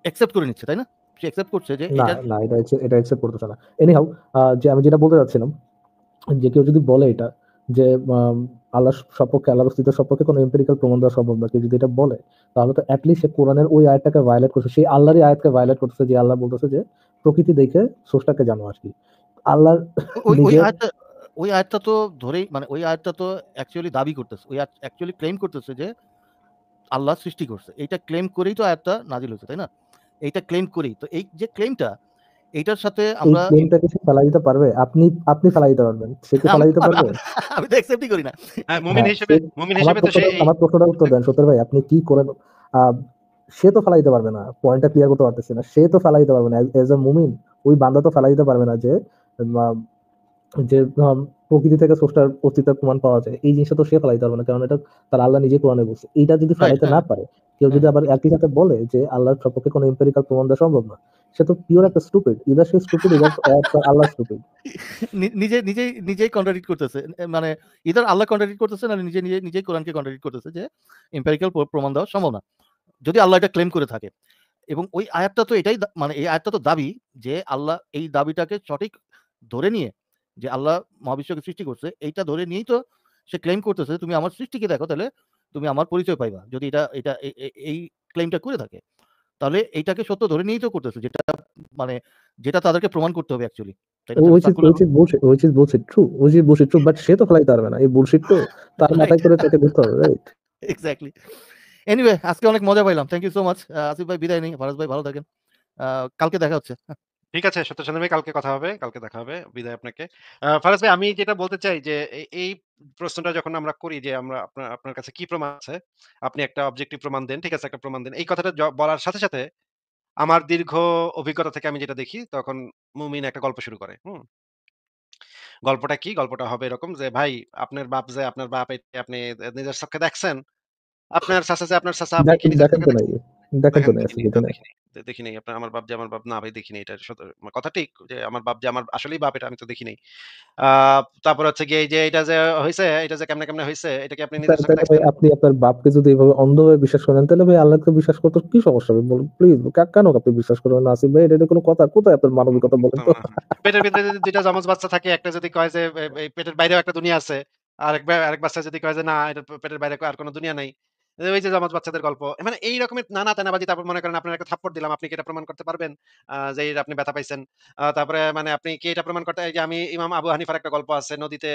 Speaker 4: অ্যাকসেপ্ট করে নিচ্ছে, তাই না? সে অ্যাকসেপ্ট করছে যে
Speaker 3: না,
Speaker 4: এটা
Speaker 3: না, এটা একসেপ্ট করতেছে না। এনিহাউ, যে আমি যেটা বলতে চাচ্ছিলাম, যে কেউ যদি বলে এটা যে আল্লাহর সপক্ষে, আল্লাহর অস্তিত্বের সপক্ষে কোনো এম্পিরিক্যাল প্রমাণ দেওয়া সম্ভব না, কেউ যদি এটা বলে, তাহলে তো অ্যাটলিস্ট সে কোরআনের ওই আয়াতটাকে ভায়োলেট করছে, সেই আল্লাহরই আয়াতকে ভায়োলেট করতেছে, যে আল্লাহ বলতেছে যে প্রকৃতি দেখে স্রষ্টাকে জানো আর কি। আল্লাহর
Speaker 4: ওই
Speaker 3: নিজের
Speaker 4: আয়াতটা তো ধরেই মানে ওই আয়াতটা তো অ্যাকচুয়ালি দাবি করতেছে। ওই আয়াত অ্যাকচুয়ালি ক্লেইম করতেছে যে আল্লাহ সৃষ্টি করছে। এইটা ক্লেইম করেই তো আয়াতটা নাজিল হয়েছে, তাই না? এইটা ক্লেইম করেই। তো এই যে ক্লেইমটা এইটার সাথে
Speaker 3: এই
Speaker 4: আমরা
Speaker 3: ক্লেমটাকে সে ফেলাই দিতে পারবে? আপনি ফেলাই দিতে পারবেন, সে কি
Speaker 4: আমি
Speaker 3: ফেলাই দিতে পারবে?
Speaker 4: আমি তো অ্যাকসেপ্টই করি না।
Speaker 1: হ্যাঁ,
Speaker 3: হ্যাঁ,
Speaker 1: মুমিন হিসেবে তো সে এই
Speaker 3: আমার প্রশ্নটার উত্তর দেন সত্তর ভাই, আপনি কি করে? আহ, সে তো ফেলাই দিতে পারবে না, পয়েন্টটা ক্লিয়ার করতে পারতেছে না। সে তো ফেলাই দিতে পারবে না এজ এ মুমিন। ওই বান্দা তো ফেলাই দিতে পারবে না যে আহ, যে প্রকৃতি থেকে স্রষ্টার অস্তিত্বের প্রমাণ পাওয়া যায়, এই জিনিসটা তো সে ফেলাইতে পারবে না, কারণ এটা তার আল্লাহ নিজে কোরআনে বলছে। এইটা যদি
Speaker 4: রাইট,
Speaker 3: ফেলাইতে
Speaker 4: হ্যাঁ,
Speaker 3: না পারে, কেউ
Speaker 4: হ্যাঁ।
Speaker 3: যদি আবার একই সাথে বলে যে আল্লাহর সপক্ষে কোনো এম্পিরিক্যাল প্রমাণ দেওয়া সম্ভব না, সে তো পিওর একটা স্টুপিড। ইদার সে স্টুপিড, ইদার আল্লাহ স্টুপিড।
Speaker 4: নিজেই কন্ট্রাডিক্ট করতেছে। মানে ইদার আল্লাহ কন্ট্রাডিক্ট করতেছে না নিজেই কোরআনকে কন্ট্রাডিক্ট করতেছে যে এম্পিরিক্যাল প্রমাণ দেওয়া সম্ভব না। যদি আল্লাহ এটা ক্লেম করে থাকে। এবং ওই আয়াতটা তো এটাই মানে এই আয়াতটা তো দাবি যে আল্লাহ এই দাবিটাকে সঠিক ধরে নিয়ে যে আল্লাহ মহাবিশ্বকে সৃষ্টি করছে, এইটা ধরে নিয়েই তো সে ক্লেম করতেছে তুমি আমার সৃষ্টিকে দেখো তাহলে তুমি আমার পরিচয় পাইবা। যদি এটা এটা এই ক্লেমটা করে থাকে। তাহলে এইটাকে সত্য ধরে নিয়েই তো করতেছে যেটা মানে যেটা তাদেরকে প্রমাণ করতে হবে অ্যাকচুয়ালি। তাই না? তাহলে circular
Speaker 3: which is bullshit true, but সে তো ফেলাইতে পারবে না, এই বুলশিট তো তার
Speaker 4: রাইট
Speaker 3: মাথায় করে তাকে ধরতে হবে, রাইট?
Speaker 4: এক্সাক্টলি। এনিওয়ে আজকে অনেক মজা পাইলাম। Thank you so much. Asif ভাই বিদায় নেই। ফারাজ ভাই ভালো থাকেন। কালকে দেখা হচ্ছে।
Speaker 1: ঠিক আছে, সত্য ভাই কালকে কথা হবে। কালকে দেখা হবে। বিদায় আপনাকে। ফারাজ ভাই আমি যেটা বলতে চাই যে এই প্রশ্নটা যখন আমরা করি যে আমরা আপনার কাছে কি প্রমাণ আছে? আপনি একটা অবজেক্টিভ প্রমাণ দেন। ঠিক আছে, একটা প্রমাণ দেন। এই কথাটা বলার সাথে, সাথে আমার দীর্ঘ অভিজ্ঞতা থেকে আমি যেটা দেখি তখন মুমিন একটা গল্প শুরু করে। হুম? গল্পটা কি? গল্পটা হবে এরকম যে ভাই আপনার বাপ এটা আপনি নিজের চক্ষে দেখছেন। আপনার চাচা যে আপনার চাচা আপনি কি নিজের
Speaker 3: দেখেন
Speaker 1: চোখে
Speaker 3: তো নাই,
Speaker 1: দেখছেন?
Speaker 3: দেখেন তো
Speaker 1: দেখেন
Speaker 3: নাই,
Speaker 1: দেখিনি,
Speaker 3: আজকে
Speaker 1: না
Speaker 3: নাই।
Speaker 1: দেখিনি। দেখিনি আপনার আমার বাপ যে আমার বাপ, না ভাই দেখিনি। এটা কথা ঠিক যে আমার বাপ যে আমার আসলেই বাপ, এটা আমি তো দেখি নাই। আ তারপর হচ্ছে গিয়ে এই যে এটা যে হইছে, এটা যে কেমনে হইছে এটা কি আপনি নিজের চোখে
Speaker 3: তাইলে ভাই
Speaker 1: দেখছেন?
Speaker 3: আপনি আপনার বাপকে যদি এভাবে অন্ধভাবে বিশ্বাস করেন, তাহলে ভাই আল্লাহকে বিশ্বাস করতে কি সমস্যা হবে বলুন প্লিজ? কেন আপনি বিশ্বাস করবেন না আসিফ ভাই? এটা কোনো কথা? কোথায় আপনার মানবিকতা বলেন তো?
Speaker 1: পেটের ভিতরে যদি ২ টা যমজ বাচ্চা থাকে, একটা যদি কয় যে এই পেটের বাইরেও একটা দুনিয়া আছে। আরেক বাচ্চা যদি কয় যে না এটা পেটের বাইরে আর কোন দুনিয়া নাই। ওই যে যমজ বাচ্চাদের গল্প। মানে এই রকমের নানা তেনাবাজি, তারপর মনে করেন আপনার একটা থাপ্পড় দিলাম। আপনি কি এটা প্রমাণ করতে পারবেন? যে আপনি ব্যথা পাইছেন? তারপরে মানে আপনি কি এটা প্রমাণ করতে, এই যে আমি ইমাম আবু হানিফার একটা গল্প আছে নদীতে,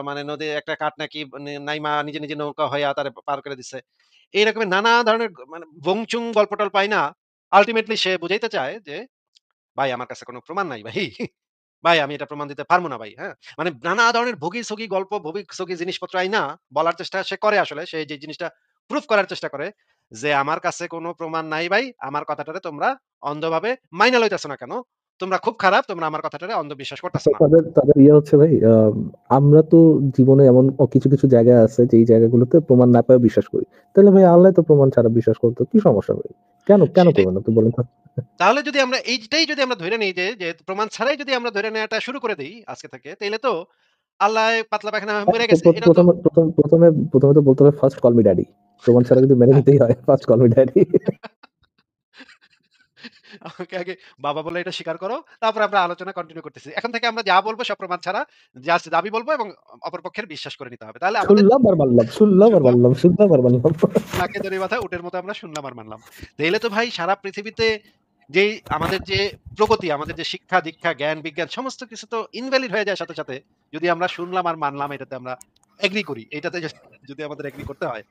Speaker 1: মানে নদীর একটা কাঠ নাকি নাইমা নিজে নৌকা হইয়া তারে পার করে দিছে। এই রকমের নানা ধরনের মানে বংচুং গল্প-টল্প পাই না? আল্টিমেটলি সে বুঝাইতে চায় যে ভাই আমার কাছে কোনো প্রমাণ নাই ভাই। ভাই আমি এটা প্রমাণ দিতে পারব না ভাই, হ্যাঁ? মানে নানা ধরনের ভোগী-সোগী গল্প, ভোগী-সোগী জিনিসপত্র আইনা বলার চেষ্টা সে করে আসলে। সে যে জিনিসটা প্রুফ করার চেষ্টা করে যে, "আমার কাছে কোনো প্রমাণ নাই ভাই। আমার কথাটারে তোমরা অন্ধভাবে মাইনা লইতেছো না কেন? তোমরা খুব খারাপ। তোমরা আমার কথাটারে অন্ধবিশ্বাস করতেছো
Speaker 3: তো
Speaker 1: না।"
Speaker 3: তাদের তাদের ইয়ে হচ্ছে ভাই, আমরা তো জীবনে এমন কিছু জায়গা আছে যেই জায়গাগুলোতে প্রমাণ না পেয়েও বিশ্বাস করি। তাহলে ভাই আল্লাহ তো প্রমাণ ছাড়া বিশ্বাস করতো। কি সমস্যা ভাই? কেন
Speaker 1: সেটাই।
Speaker 3: করবেন না আপনি বলেন তো?
Speaker 1: তাহলে যদি আমরা এইটাই যদি আমরা ধইরা নেই যে প্রমাণ ছাড়াই যদি আমরা ধইরা নেওয়াটা শুরু করে দেই আজকে থেকে, তাইলে তো আল্লাহ পাতলা পায়খানা মইরা গেছে। এটা তো
Speaker 3: ১ম তো বলতে হবে ফার্স্ট কল মি ড্যাডি। প্রমাণ ছাড়া যদি মেনে
Speaker 1: হ্যাঁ।
Speaker 3: নিতেই হয়, ফার্স্ট কল মি ড্যাডি।
Speaker 1: আমাকে আগে বাবা বলে এটা স্বীকার করো। তারপরে আমরা আলোচনা কন্টিনিউ করতেছি। এখন থেকে আমরা যা বলব সব প্রমাণ ছাড়া জাস্ট দাবি বলব এবং অপর পক্ষের বিশ্বাস করে নিতে হবে। তাহলে আমাদের শুনলাম,
Speaker 3: শুনলাম আর মানলাম।
Speaker 1: নাকে দড়ি বাঁধা উটের মতো আমরা শুনলাম আর মানলাম। তাইলে তো ভাই সারা পৃথিবীতে যেই আমাদের যে প্রগতি, আমাদের যে শিক্ষা, দীক্ষা, জ্ঞান, বিজ্ঞান সমস্ত কিছু তো ইনভ্যালিড হয়ে যায় সাথে। যদি আমরা শুনলাম আর মানলাম এটাতে আমরা এগ্রি করি। এটাতে যদি আমাদের এগ্রি করতে হয়।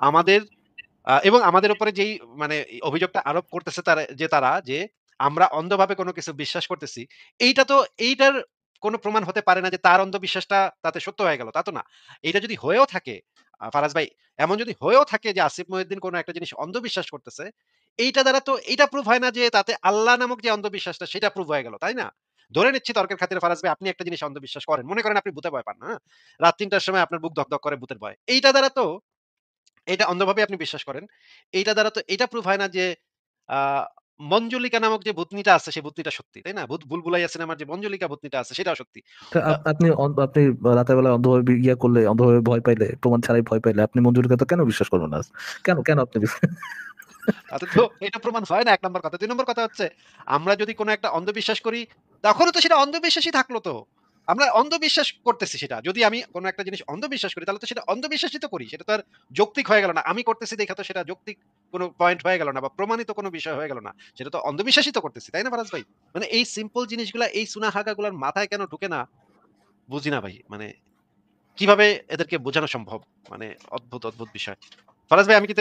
Speaker 1: আমাদের এবং আমাদের উপরে যেই মানে অভিযোগটা আরোপ করতেছে তারা যে আমরা অন্ধভাবে কোনো কিছু বিশ্বাস করতেছি। এইটা তো এইটার কোনো প্রমাণ হতে পারে না যে তার অন্ধবিশ্বাসটা তাতে সত্য হয়ে গেল। তা তো না। এইটা যদি হয়েও থাকে, ফারাজ ভাই, এমন যদি হয়েও থাকে যে আসিফ মহিউদ্দিন কোনো একটা জিনিস অন্ধবিশ্বাস করতেছে, এইটা দ্বারা তো এইটা প্রুভ হয় না যে তাতে আল্লাহ নামক যে অন্ধবিশ্বাসটা সেটা প্রুভ হয়ে গেল। তাই না? ধরে নিচ্ছি তর্কের খাতিরে ফারাজ ভাই আপনি একটা জিনিস অন্ধবিশ্বাস করেন। মনে করেন আপনি ভূতে ভয় পান, হ্যাঁ? রাত ৩ টার সময় আপনার বুক ধক করে ভূতের ভয়। এইটা দ্বারা তো এটা অন্ধভাবে আপনি বিশ্বাস করেন। এইটা দ্বারা তো এটা প্রুভ হয় না যে আ মঞ্জুলিকা নামক যে ভূতনিটা আছে সেই ভূতনিটা সত্যি। তাই না? বুলবুলাইয়া সিনেমার যে মঞ্জুলিকা ভূতনিটা আছে সেটাও সত্যি।
Speaker 3: তা
Speaker 1: আ
Speaker 3: আপনি রাতের বেলা অন্ধভাবে ইয়া করলে, অন্ধভাবে ভয় পাইলে, প্রমাণ ছাড়াই ভয় পাইলে আপনি মঞ্জুরকে তো কেন বিশ্বাস করবেন না? কেন আপনি
Speaker 1: তাতে তো এটা প্রমাণ হয় না ১ নাম্বার কথা। ২ নম্বর কথা হচ্ছে আমরা যদি কোন একটা অন্ধবিশ্বাস করি তখনও তো সেটা অন্ধবিশ্বাসই থাকলো তো। আমরা অন্ধবিশ্বাস করতেছি সেটা। যদি আমি কোন একটা জিনিস অন্ধবিশ্বাস করি তাহলে তো সেটা অন্ধবিশ্বাসই তো করি। সেটা তো আর যৌক্তিক হয়ে গেল না। আমি করতেছি দেখে তো সেটা যৌক্তিক কোন পয়েন্ট হয়ে গেল না বা প্রমাণিত কোন বিষয় হয়ে গেল না। সেটা তো অন্ধবিশ্বাসই তো করতেছি। তাই না ফারাজ ভাই? মানে এই সিম্পল জিনিসগুলা এই সুনাহাগা গুলার মাথায় কেন ঢুকে না বুঝি না ভাই। মানে কিভাবে এদেরকে বোঝানো সম্ভব? মানে অদ্ভুত বিষয়। ফারাজ ভাই আমি কি